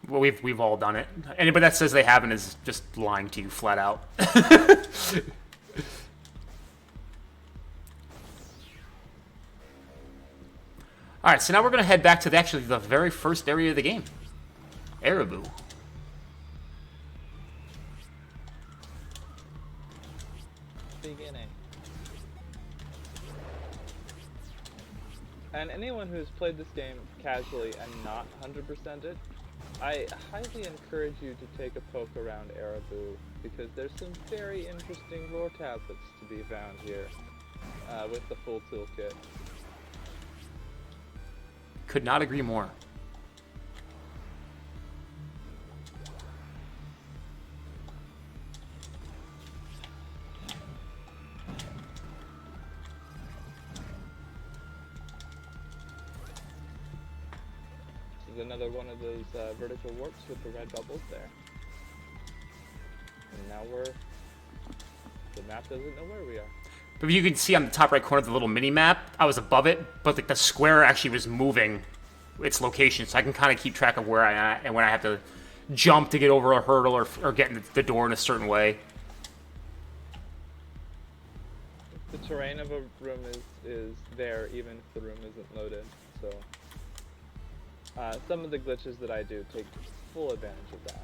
Well, we've all done it. Anybody that says they haven't is just lying to you flat out. All right, so now we're going to head back to actually the very first area of the game, Ereboo. Beginning. And anyone who's played this game casually and not 100%ed it, I highly encourage you to take a poke around Ereboo, because there's some very interesting lore tablets to be found here with the full toolkit. Could not agree more. This is another one of those vertical warps with the red bubbles there. And now the map doesn't know where we are. But you can see on the top right corner of the little mini map, I was above it, but like the square actually was moving its location, so I can kind of keep track of where I'm at and when I have to jump to get over a hurdle or get in the door in a certain way. The terrain of a room is there even if the room isn't loaded, so some of the glitches that I do take full advantage of that.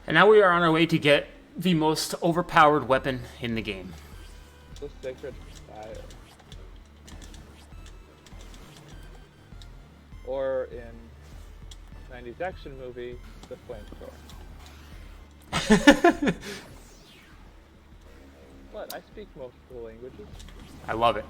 And now we are on our way to get the most overpowered weapon in the game. The Sacred Fire. Or in 90s action movie, the Flamethrower. What? I speak multiple languages. I love it.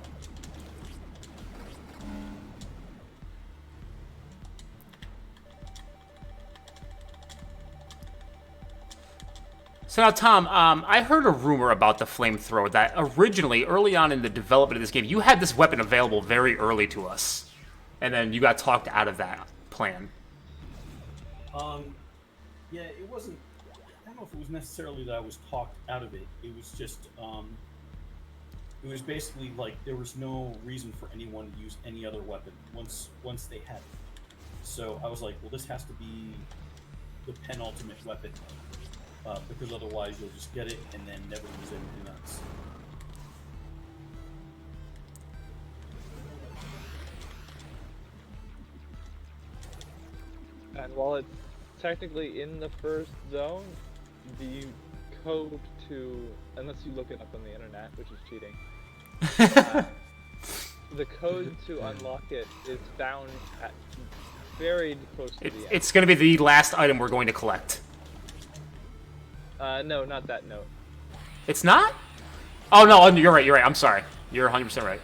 So now, Tom, I heard a rumor about the flamethrower that originally, early on in the development of this game, you had this weapon available very early to us, and then you got talked out of that plan. Yeah, it wasn't. I don't know if it was necessarily that I was talked out of it. It was just, it was basically like there was no reason for anyone to use any other weapon once they had it. So I was like, well, this has to be the penultimate weapon. Because otherwise you'll just get it and then never use anything else. And while it's technically in the first zone, the code to, unless you look it up on the internet, which is cheating, the code to unlock it is found at very close to the end. It's going to be the last item we're going to collect. No, not that note. It's not? Oh, no, you're right. I'm sorry. You're 100% right.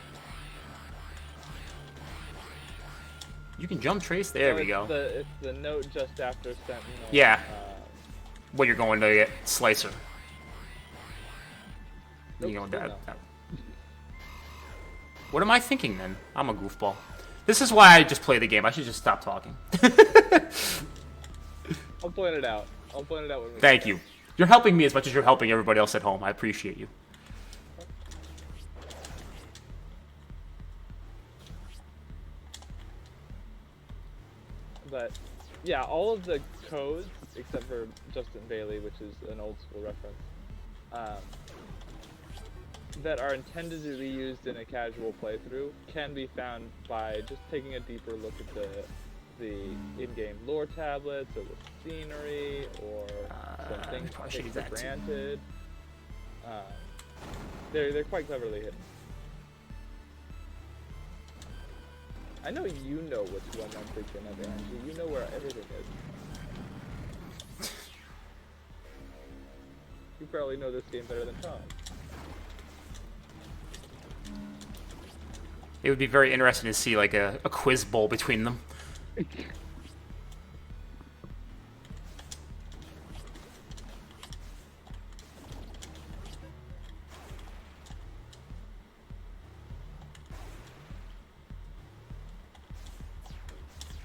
You can jump trace. There we go. It's the note just after Sentinel. Yeah. What you're going to get, Slicer. Nope, You know, still that. no. What am I thinking then? I'm a goofball. This is why I just play the game. I should just stop talking. I'll point it out. When we Thank you. You're helping me as much as you're helping everybody else at home. I appreciate you. But yeah, all of the codes, except for Justin Bailey, which is an old school reference, that are intended to be used in a casual playthrough can be found by just taking a deeper look at the in-game lore tablets or the scenery or something taken for granted. They're quite cleverly hidden. I know you know which one I'm thinking of, Angie. You know where everything is. You probably know this game better than Tom. It would be very interesting to see like a quiz bowl between them.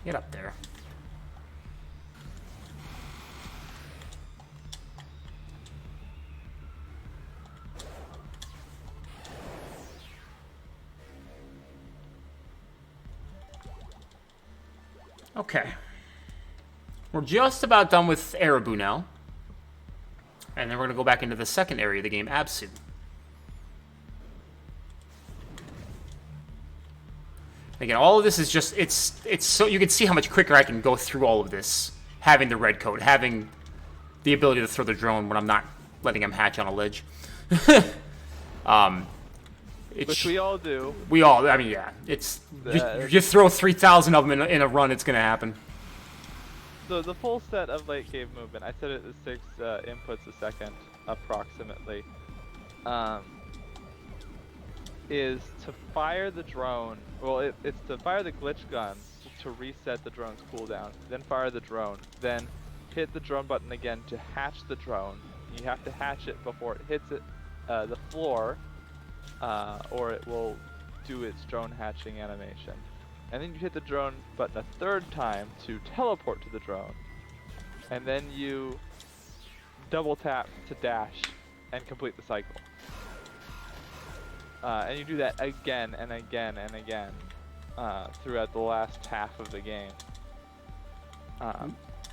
Get up there. Okay. We're just about done with Erebu now. And then we're going to go back into the second area of the game, Absu. Again, all of this is just, it's so, you can see how much quicker I can go through all of this, having the red code, having the ability to throw the drone when I'm not letting him hatch on a ledge. Which we all do. We all, I mean, yeah, it's, you throw 3,000 of them in a run, it's going to happen. So the full set of late game movement, I set it at 6 inputs a second, approximately, is to fire the drone. Well, it's to fire the glitch gun to reset the drone's cooldown, then fire the drone, then hit the drone button again to hatch the drone. You have to hatch it before it hits the floor, or it will do its drone hatching animation. And then you hit the drone button a third time to teleport to the drone. And then you double tap to dash and complete the cycle. And you do that again and again and again throughout the last half of the game.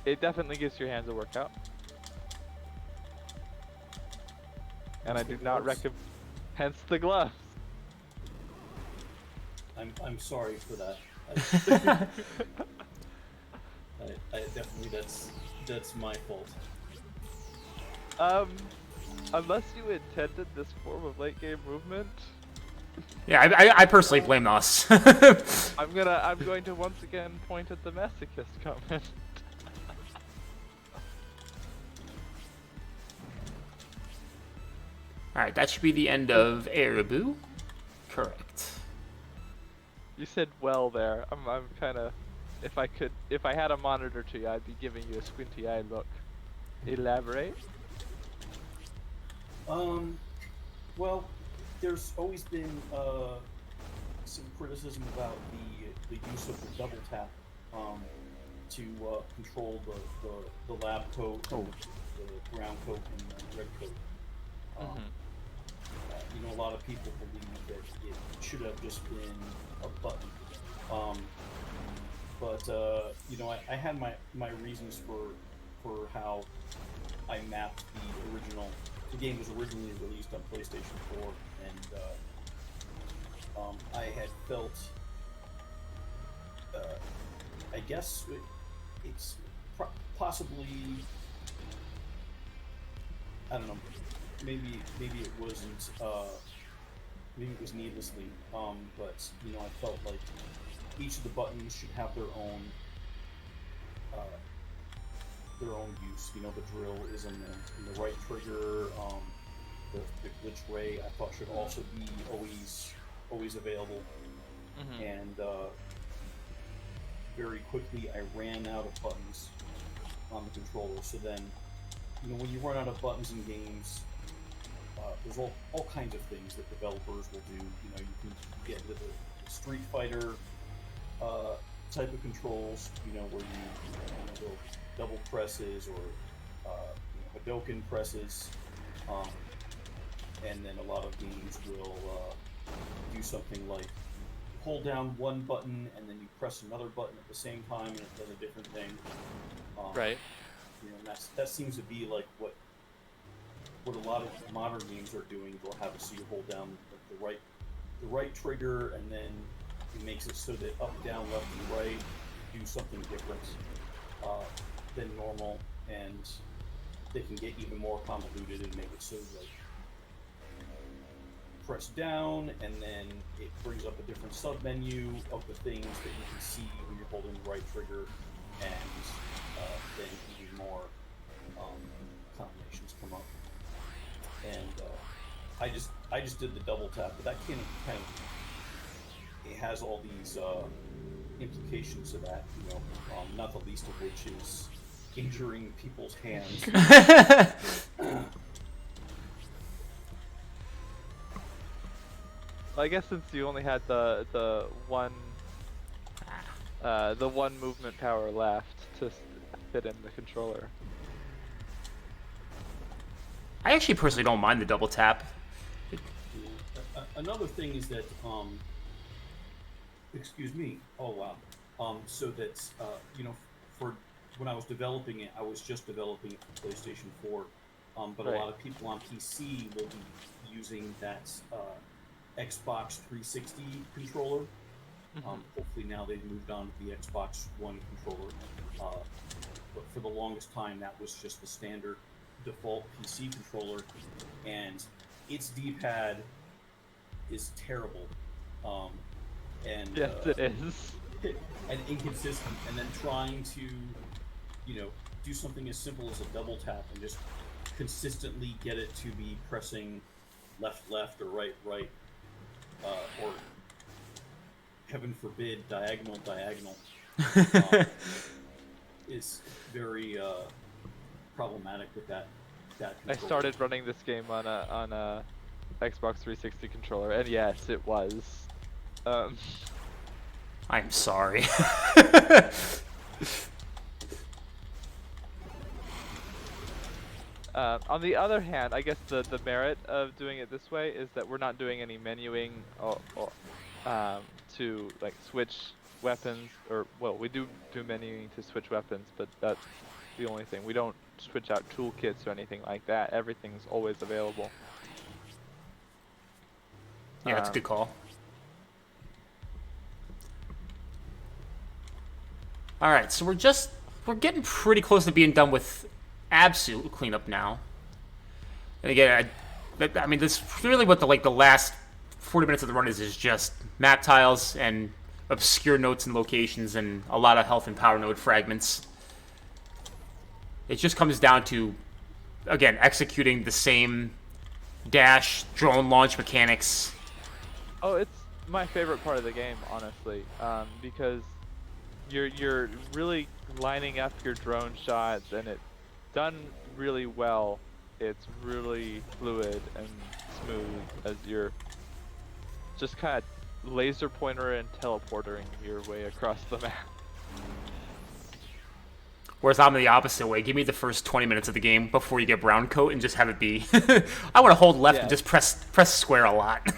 It definitely gives your hands a workout. And I do not recommend, hence the gloves. I'm sorry for that. I definitely that's my fault. Unless you intended this form of late game movement, Yeah, I personally blame us. I'm going to once again point at the masochist comment. Alright, that should be the end of Arabu. Correct. You said well there. I'm kind of, if I had a monitor to you, I'd be giving you a squinty-eyed look. Elaborate. Well, there's always been some criticism about the use of the double tap to control the lab coat, the brown coat, and the red coat. You know, a lot of people believe that it should have just been a button. But you know, I had my reasons for how I mapped the original. The game was originally released on PlayStation 4, and I had felt, I guess it's possibly, I don't know, maybe it wasn't, maybe it was needlessly, but you know, I felt like each of the buttons should have their own use. You know, the drill is in the right trigger. The glitch ray I thought should also be always available. And very quickly I ran out of buttons on the controller. So then, you know, when you run out of buttons in games, there's all kinds of things that developers will do. You know, you can get into the Street Fighter type of controls. You know, where you go double presses or Hadoken presses, and then a lot of games will do something like hold down one button and then you press another button at the same time and it does a different thing. Right. You know, and that seems to be like what a lot of modern games are doing. They'll have us, so you hold down the right trigger, and then it makes it so that up, down, left, and right do something different than normal, and they can get even more convoluted and make it so like press down, and then it brings up a different sub menu of the things that you can see when you're holding the right trigger, and then even more combinations come up. And I just did the double tap, but that kind of it has all these implications to that, you know, not the least of which is injuring people's hands. I guess since you only had the one movement power left to fit in the controller. I actually personally don't mind the double tap. Another thing is that, excuse me. Oh wow. So that's you know, for when I was developing it, I was just developing it for PlayStation 4. But right. A lot of people on PC will be using that Xbox 360 controller. Hopefully now they've moved on to the Xbox One controller. But for the longest time, that was just the standard default PC controller, and its D-pad is terrible. And yes, it is. And inconsistent. And then trying to, you know, do something as simple as a double tap and just consistently get it to be pressing left, left, or right, right, or heaven forbid, diagonal, diagonal, is very problematic with that controller. I started running this game on a Xbox 360 controller, and yes, it was. I'm sorry. On the other hand, I guess the merit of doing it this way is that we're not doing any menuing or to like switch weapons, or well, we do menuing to switch weapons, but that's the only thing. We don't switch out toolkits or anything like that. Everything's always available. Yeah, that's a good call. Alright, so we're getting pretty close to being done with absolute cleanup now. And again, I mean, this really what the last 40 minutes of the run is just map tiles and obscure notes and locations and a lot of health and power node fragments. It just comes down to, again, executing the same dash drone launch mechanics. Oh, it's my favorite part of the game, honestly, because you're really lining up your drone shots, and it's done really well. It's really fluid and smooth as you're just kind of laser pointer and teleportering your way across the map. Whereas I'm the opposite way. Give me the first 20 minutes of the game before you get brown coat and just have it be. I want to hold left and just press square a lot.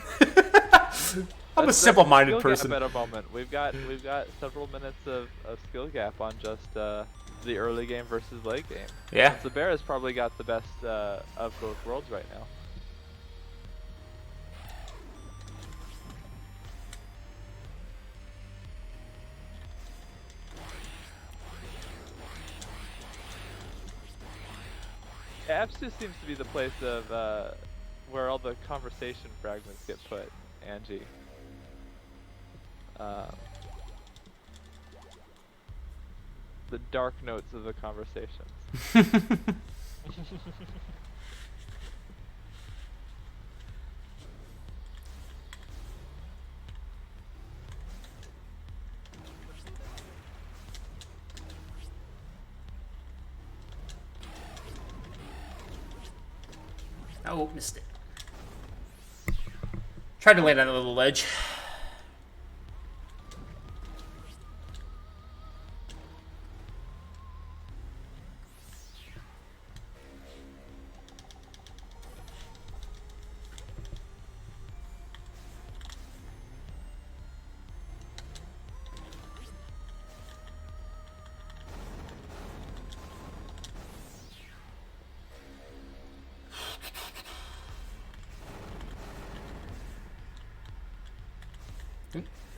I'm a simple-minded person. At a moment, we've got several minutes of skill gap on just the early game versus late game. Yeah. The bear has probably got the best of both worlds right now. Apps just seems to be the place of where all the conversation fragments get put, Angie. The dark notes of the conversations. Oh, missed it. Tried to land on a little ledge.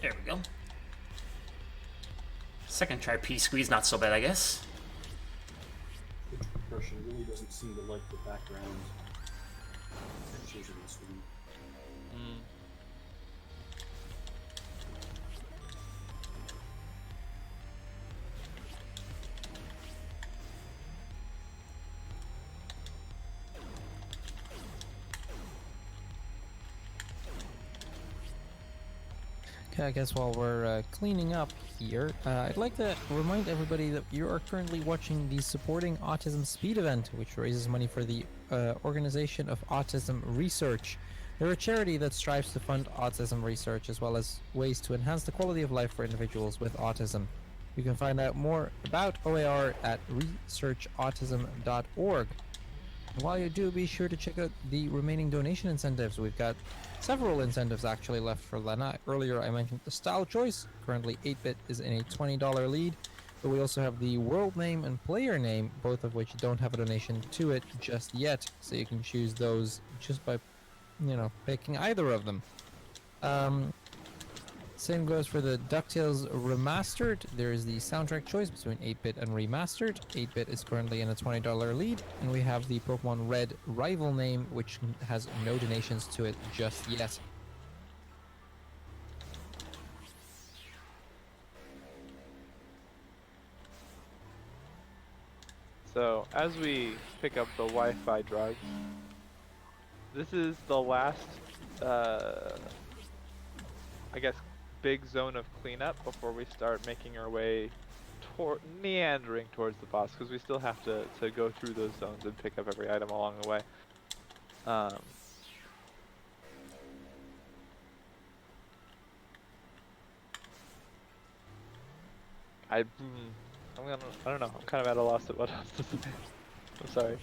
There we go. Second try P-squeeze, not so bad, I guess. Pitch compression really doesn't seem to like the background textures in this one. Okay, I guess while we're cleaning up here, I'd like to remind everybody that you are currently watching the Supporting Autism Speed Event, which raises money for the organization of Autism Research. They're a charity that strives to fund autism research as well as ways to enhance the quality of life for individuals with autism. You can find out more about OAR at researchautism.org. And while you do, be sure to check out the remaining donation incentives. We've got several incentives actually left for Lena. Earlier I mentioned the style choice. Currently 8-bit is in a $20 lead. But we also have the world name and player name, both of which don't have a donation to it just yet. So you can choose those just by, picking either of them. Same goes for the DuckTales Remastered. There is the soundtrack choice between 8-bit and Remastered. 8-bit is currently in a $20 lead. And we have the Pokemon Red rival name, which has no donations to it just yet. So, as we pick up the Wi-Fi drugs, this is the last, I guess, big zone of cleanup before we start making our way meandering towards the boss, because we still have to go through those zones and pick up every item along the way. I don't know. I'm kind of at a loss at what else to say. I'm sorry.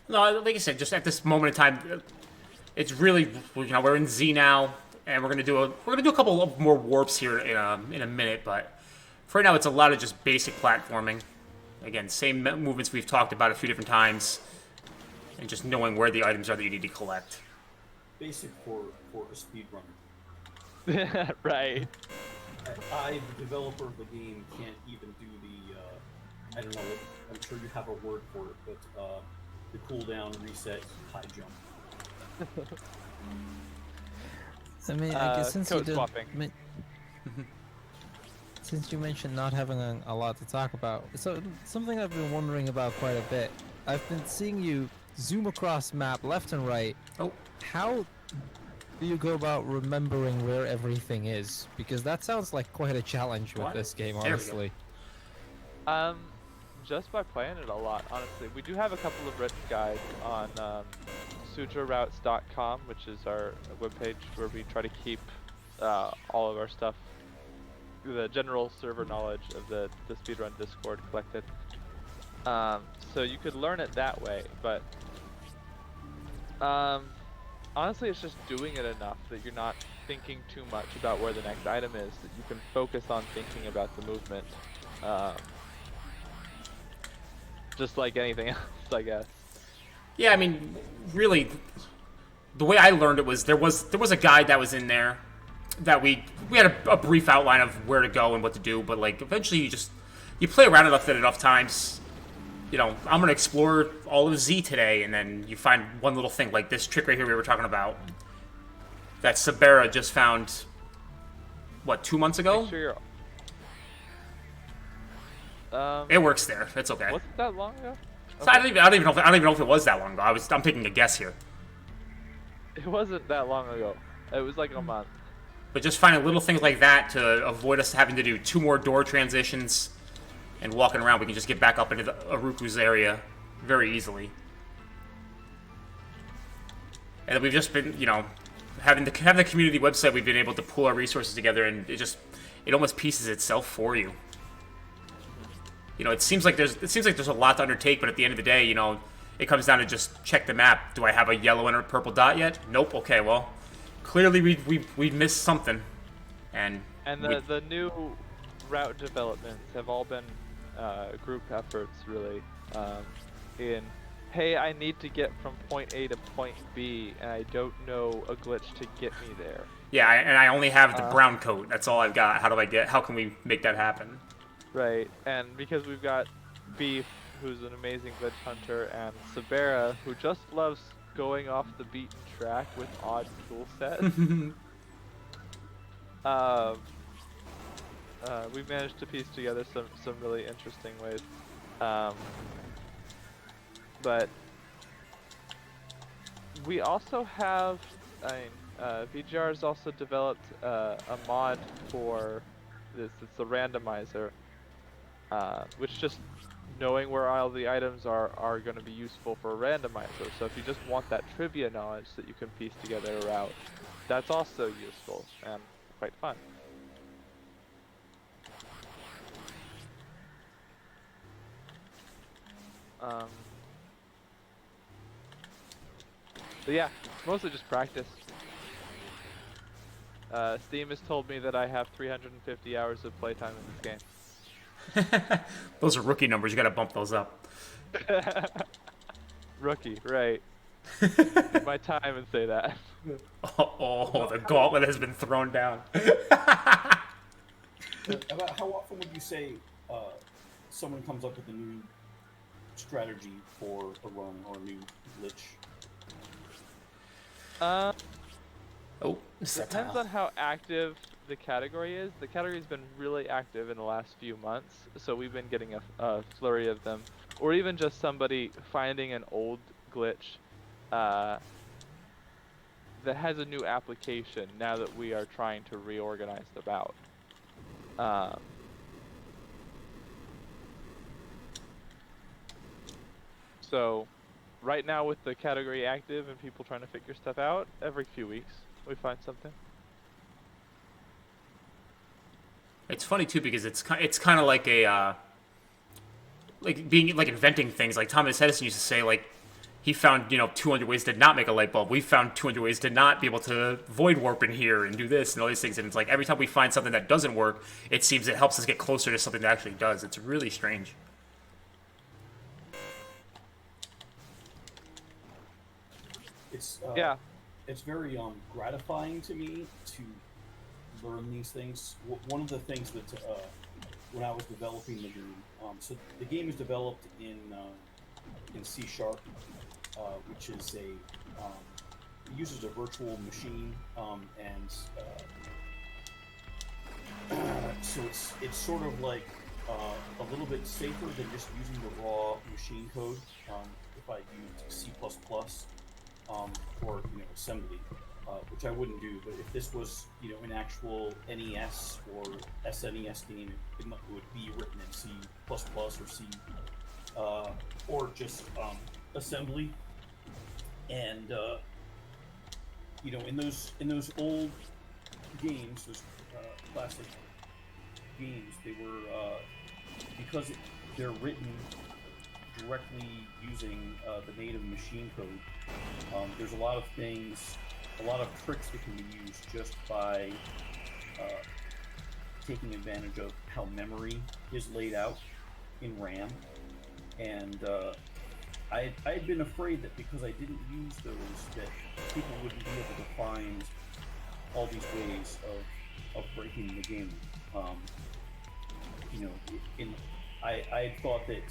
No, like I said, just at this moment in time, it's really, we're in Z now. And we're gonna do a couple of more warps here in a minute, but for right now it's a lot of just basic platforming. Again, same movements we've talked about a few different times, and just knowing where the items are that you need to collect. Basic for a speedrunner. Right. I, the developer of the game, can't even do the, I don't know, I'm sure you have a word for it, but the cooldown, reset, high jump. I mean, I guess since you code did, swapping. since you mentioned not having a lot to talk about, so something I've been wondering about quite a bit. I've been seeing you zoom across map left and right. Oh, How do you go about remembering where everything is? Because that sounds like quite a challenge with What? this game, There we go. honestly. Just by playing it a lot, honestly. We do have a couple of written guides on sudraroutes.com, which is our webpage where we try to keep all of our stuff, the general server knowledge of the speedrun Discord collected. So you could learn it that way, but honestly, it's just doing it enough that you're not thinking too much about where the next item is, that you can focus on thinking about the movement. Just like anything else, I guess. yeah. I mean, really, the way I learned it was there was a guide that was in there that we had a brief outline of where to go and what to do, but like eventually you play around enough times. You know, I'm gonna explore all of Z today, and then you find one little thing like this trick right here we were talking about that Sabera just found. What, 2 months ago? Make sure you're... It works there. It's okay. Was it that long ago? So I don't even know if it was that long ago. I'm taking a guess here. It wasn't that long ago. It was like a month. But just finding little things like that to avoid us having to do 2 more door transitions and walking around, we can just get back up into the Aruku's area very easily. And we've just been, you know, having the community website, we've been able to pool our resources together, and it almost pieces itself for you. You know, it seems like there's a lot to undertake, but at the end of the day, you know, it comes down to just check the map. Do I have a yellow and a purple dot yet? Nope. Okay, well, clearly we missed something, and the new route developments have all been group efforts, really. In, hey, I need to get from point A to point B, and I don't know a glitch to get me there. yeah, and I only have the brown coat. That's all I've got. How can we make that happen? Right, and because we've got Beef, who's an amazing glitch hunter, and Sabera, who just loves going off the beaten track with odd tool sets. We've managed to piece together some really interesting ways. But we also have, VGR has also developed a mod for this. It's a randomizer, which just knowing where all the items are going to be useful for a randomizer. So if you just want that trivia knowledge that you can piece together a route, that's also useful and quite fun. But yeah, mostly just practice. Steam has told me that I have 350 hours of playtime in this game. Those are rookie numbers. You gotta bump those up. Rookie, right. My time and say that. Oh, the gauntlet has been thrown down. About how often would you say someone comes up with a new strategy for a run or a new glitch? Depends on how active the category is. The category's been really active in the last few months, so we've been getting a flurry of them. Or even just somebody finding an old glitch that has a new application now that we are trying to reorganize the route. So right now with the category active and people trying to figure stuff out, every few weeks we find something. It's funny too because it's kind of like a like being like inventing things. Like Thomas Edison used to say, like he found 200 ways to not make a light bulb. We found 200 ways to not be able to void warp in here and do this and all these things. And it's like every time we find something that doesn't work, it seems it helps us get closer to something that actually does. It's really strange. It's yeah. It's very gratifying to me to learn these things. One of the things that when I was developing the game, so the game is developed in in C#, which is it uses a virtual machine, and so it's sort of like a little bit safer than just using the raw machine code. If I used C++, for assembly, which I wouldn't do, but if this was an actual NES or SNES game, it would be written in C++ or C, or just assembly. And in those old games, those classic games, they were because they're written directly using the native machine code. There's a lot of things, a lot of tricks that can be used just by taking advantage of how memory is laid out in RAM. And I had been afraid that because I didn't use those, that people wouldn't be able to find all these ways of breaking the game. I had thought that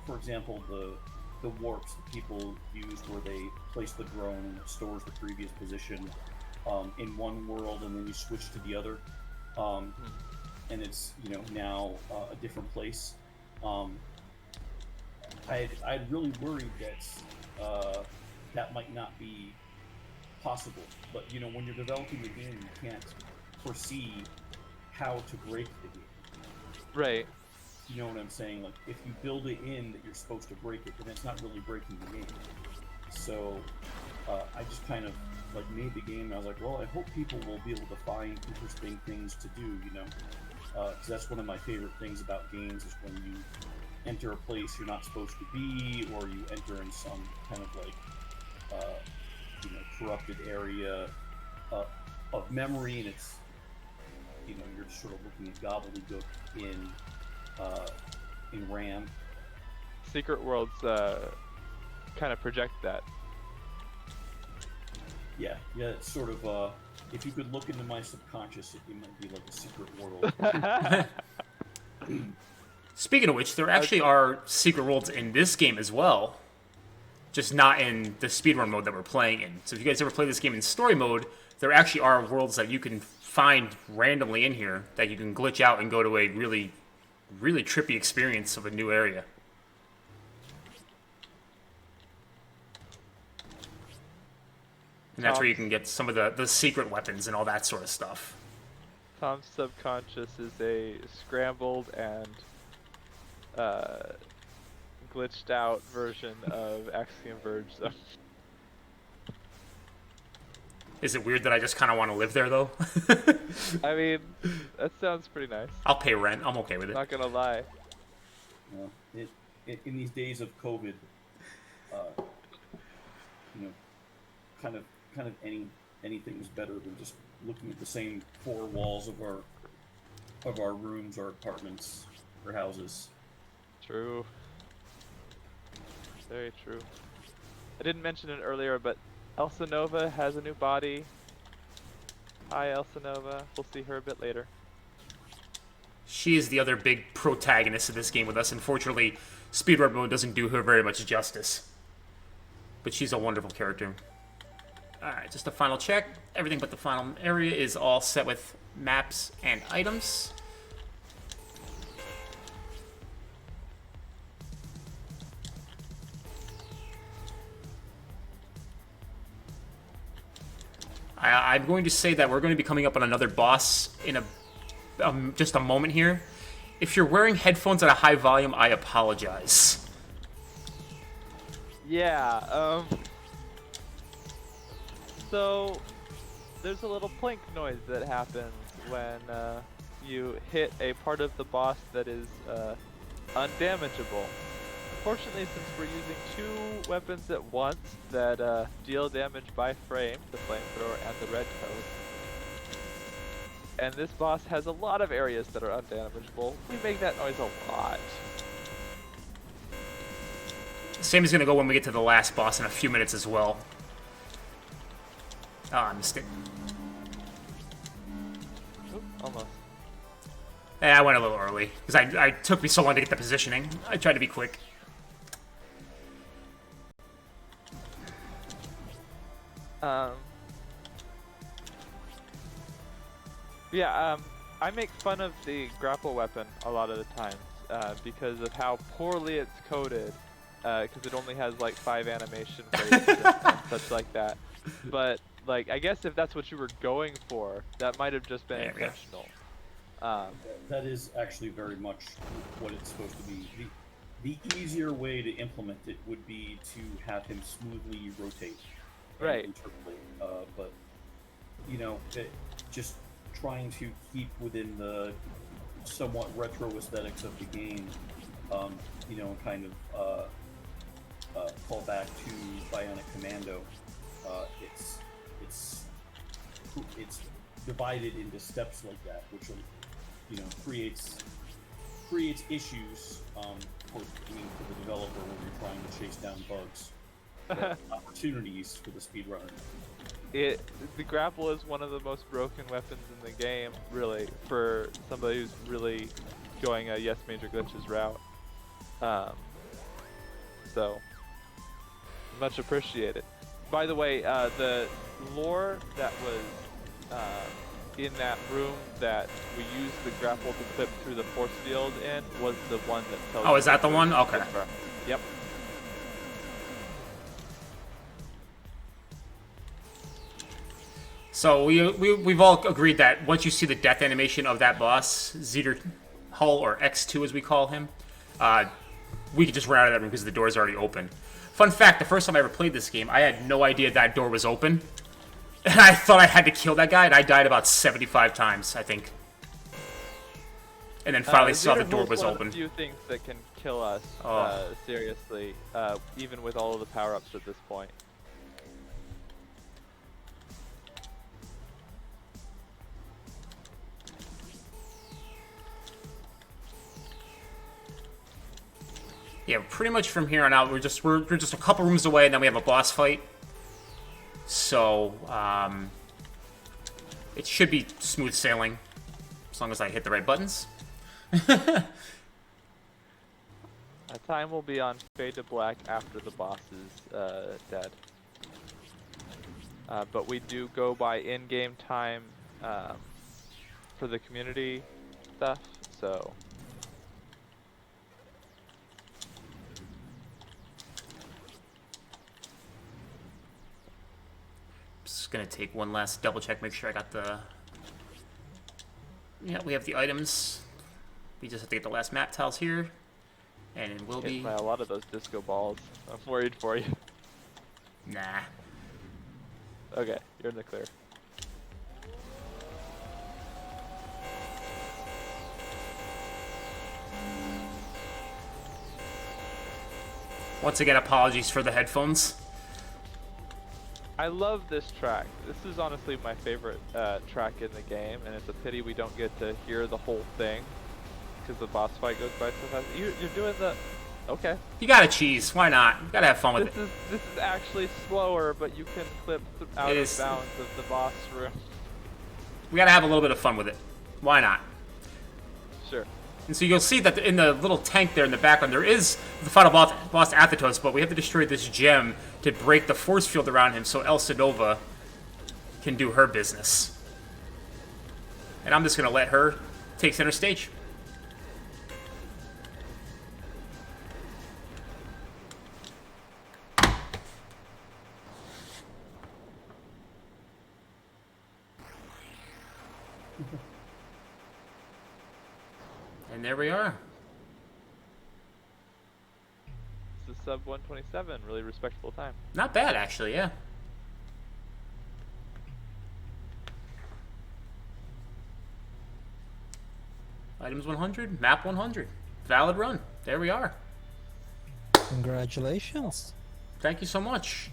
for example, the warps that people used, where they place the drone and it stores the previous position in one world and then you switch to the other, and it's now a different place. I'd really worried that that might not be possible. But when you're developing the game, you can't foresee how to break the game. Right. You know what I'm saying? Like, if you build it in that you're supposed to break it, then it's not really breaking the game. So I just kind of made the game, and I was like, well, I hope people will be able to find interesting things to do, because that's one of my favorite things about games, is when you enter a place you're not supposed to be, or you enter in some kind of corrupted area of memory, and it's you're sort of looking at gobbledygook in RAM. Secret worlds kind of project that. Yeah, it's sort of if you could look into my subconscious, it might be like a secret world. Speaking of which, there actually are secret worlds in this game as well, just not in the speedrun mode that we're playing in. So if you guys ever play this game in story mode, there actually are worlds that you can find randomly in here that you can glitch out and go to a really, really trippy experience of a new area. And that's where you can get some of the secret weapons and all that sort of stuff. Tom's subconscious is a scrambled and glitched out version of Axiom Verge. So. Is it weird that I just kind of want to live there, though? I mean, that sounds pretty nice. I'll pay rent. I'm okay with it. Not gonna lie. In these days of COVID, kind of anything is better than just looking at the same four walls of our rooms, our apartments, our houses. True. Very true. I didn't mention it earlier, but Elsa Nova has a new body. Hi, Elsa Nova. We'll see her a bit later. She is the other big protagonist of this game with us. Unfortunately, speedrun mode doesn't do her very much justice. But she's a wonderful character. Alright, just a final check. Everything but the final area is all set with maps and items. I'm going to say that we're going to be coming up on another boss in just a moment here. If you're wearing headphones at a high volume, I apologize. Yeah, so there's a little plink noise that happens when you hit a part of the boss that is undamageable. Unfortunately, since we're using two weapons at once that deal damage by frame, the flamethrower and the red coat, and this boss has a lot of areas that are undamageable, we make that noise a lot. Same is going to go when we get to the last boss in a few minutes as well. Ah, I missed it. Oop, almost. I went a little early, because I took me so long to get the positioning. I tried to be quick. Um, I make fun of the grapple weapon a lot of the times because of how poorly it's coded. Because it only has like 5 animation phrases and such like that. But like, I guess if that's what you were going for, that might have just been intentional. That is actually very much what it's supposed to be. The easier way to implement it would be to have him smoothly rotate. Right. But you know, just trying to keep within the somewhat retro aesthetics of the game, you know, kind of fall back to Bionic Commando. It's divided into steps like that, which you know creates issues for the developer when you're trying to chase down bugs. But opportunities for the speedrunner. The grapple is one of the most broken weapons in the game, really, for somebody who's really going a yes major glitches route. So much appreciated. By the way, the lore that was in that room that we used the grapple to clip through the force field in was the one that tells Oh, is that the one? Okay. Yep. So we've all agreed that once you see the death animation of that boss, Zeter Hull, or X2 as we call him, we could just run out of that room because the door's already open. Fun fact, the first time I ever played this game, I had no idea that door was open. And I thought I had to kill that guy, and I died about 75 times, I think. And then finally saw the door was open. One of the few things that can kill us, seriously, even with all of the power-ups at this point. Yeah, pretty much from here on out, we're just a couple rooms away, and then we have a boss fight. So, it should be smooth sailing, as long as I hit the right buttons. That time will be on fade to black after the boss is dead. But we do go by in-game time for the community stuff, so... Just gonna take one last double check, make sure I got the... Yeah, we have the items. We just have to get the last map tiles here. And it will be... By a lot of those disco balls. I'm worried for you. Nah. Okay, you're in the clear. Once again, apologies for the headphones. I love this track. This is honestly my favorite track in the game, and it's a pity we don't get to hear the whole thing because the boss fight goes by so fast. You're doing the... Okay. You gotta cheese. Why not? You gotta have fun with it. This is actually slower, but you can clip out of bounds of the boss room. We gotta have a little bit of fun with it. Why not? Sure. And so you'll see that in the little tank there in the background, there is the final boss Athetos, but we have to destroy this gem to break the force field around him so El Sedova can do her business. And I'm just going to let her take center stage. And there we are. It's a sub 127, really respectable time. Not bad, actually, yeah. Items 100, map 100. Valid run. There we are. Congratulations. Thank you so much.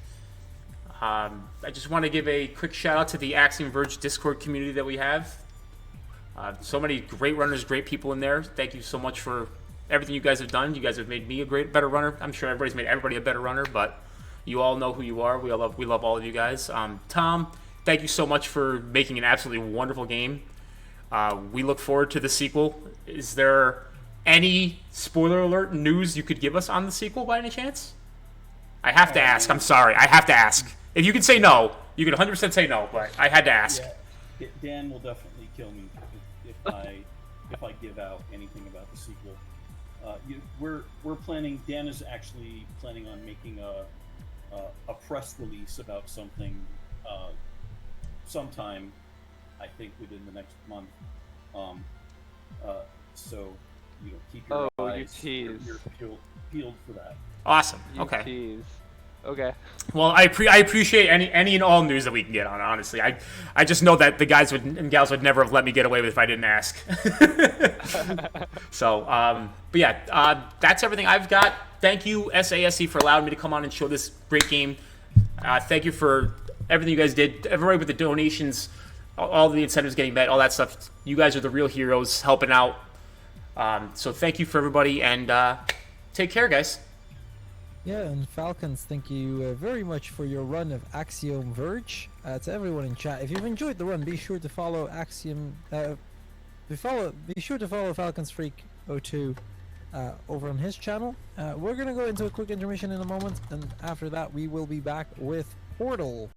I just want to give a quick shout out to the Axiom Verge Discord community that we have. So many great runners, great people in there. Thank you so much for everything you guys have done. You guys have made me a better runner. I'm sure everybody's made everybody a better runner, but you all know who you are. We love all of you guys. Tom, thank you so much for making an absolutely wonderful game. We look forward to the sequel. Is there any spoiler alert news you could give us on the sequel by any chance? I have to ask. I'm sorry. I have to ask. If you can say no, You could 100% say no, but I had to ask. Yeah, Dan will definitely kill me if I give out anything about the sequel. We're planning. Dan is actually planning on making a press release about something sometime, I think within the next month. So keep your eyes, your ears peeled for that. Awesome. You Okay. tease. Okay. Well, I appreciate any and all news that we can get on. Honestly, I just know that the guys and gals would never have let me get away with it if I didn't ask. So, but yeah, that's everything I've got. Thank you, SASE, for allowing me to come on and show this great game. Thank you for everything you guys did. Everybody with the donations, all the incentives getting met, all that stuff. You guys are the real heroes helping out. So thank you for everybody, and take care, guys. Yeah, and Falcons, thank you very much for your run of Axiom Verge. To everyone in chat, if you've enjoyed the run, be sure to follow Axiom. Be sure to follow Falconsfreak02 over on his channel. We're gonna go into a quick intermission in a moment, and after that, we will be back with Portal.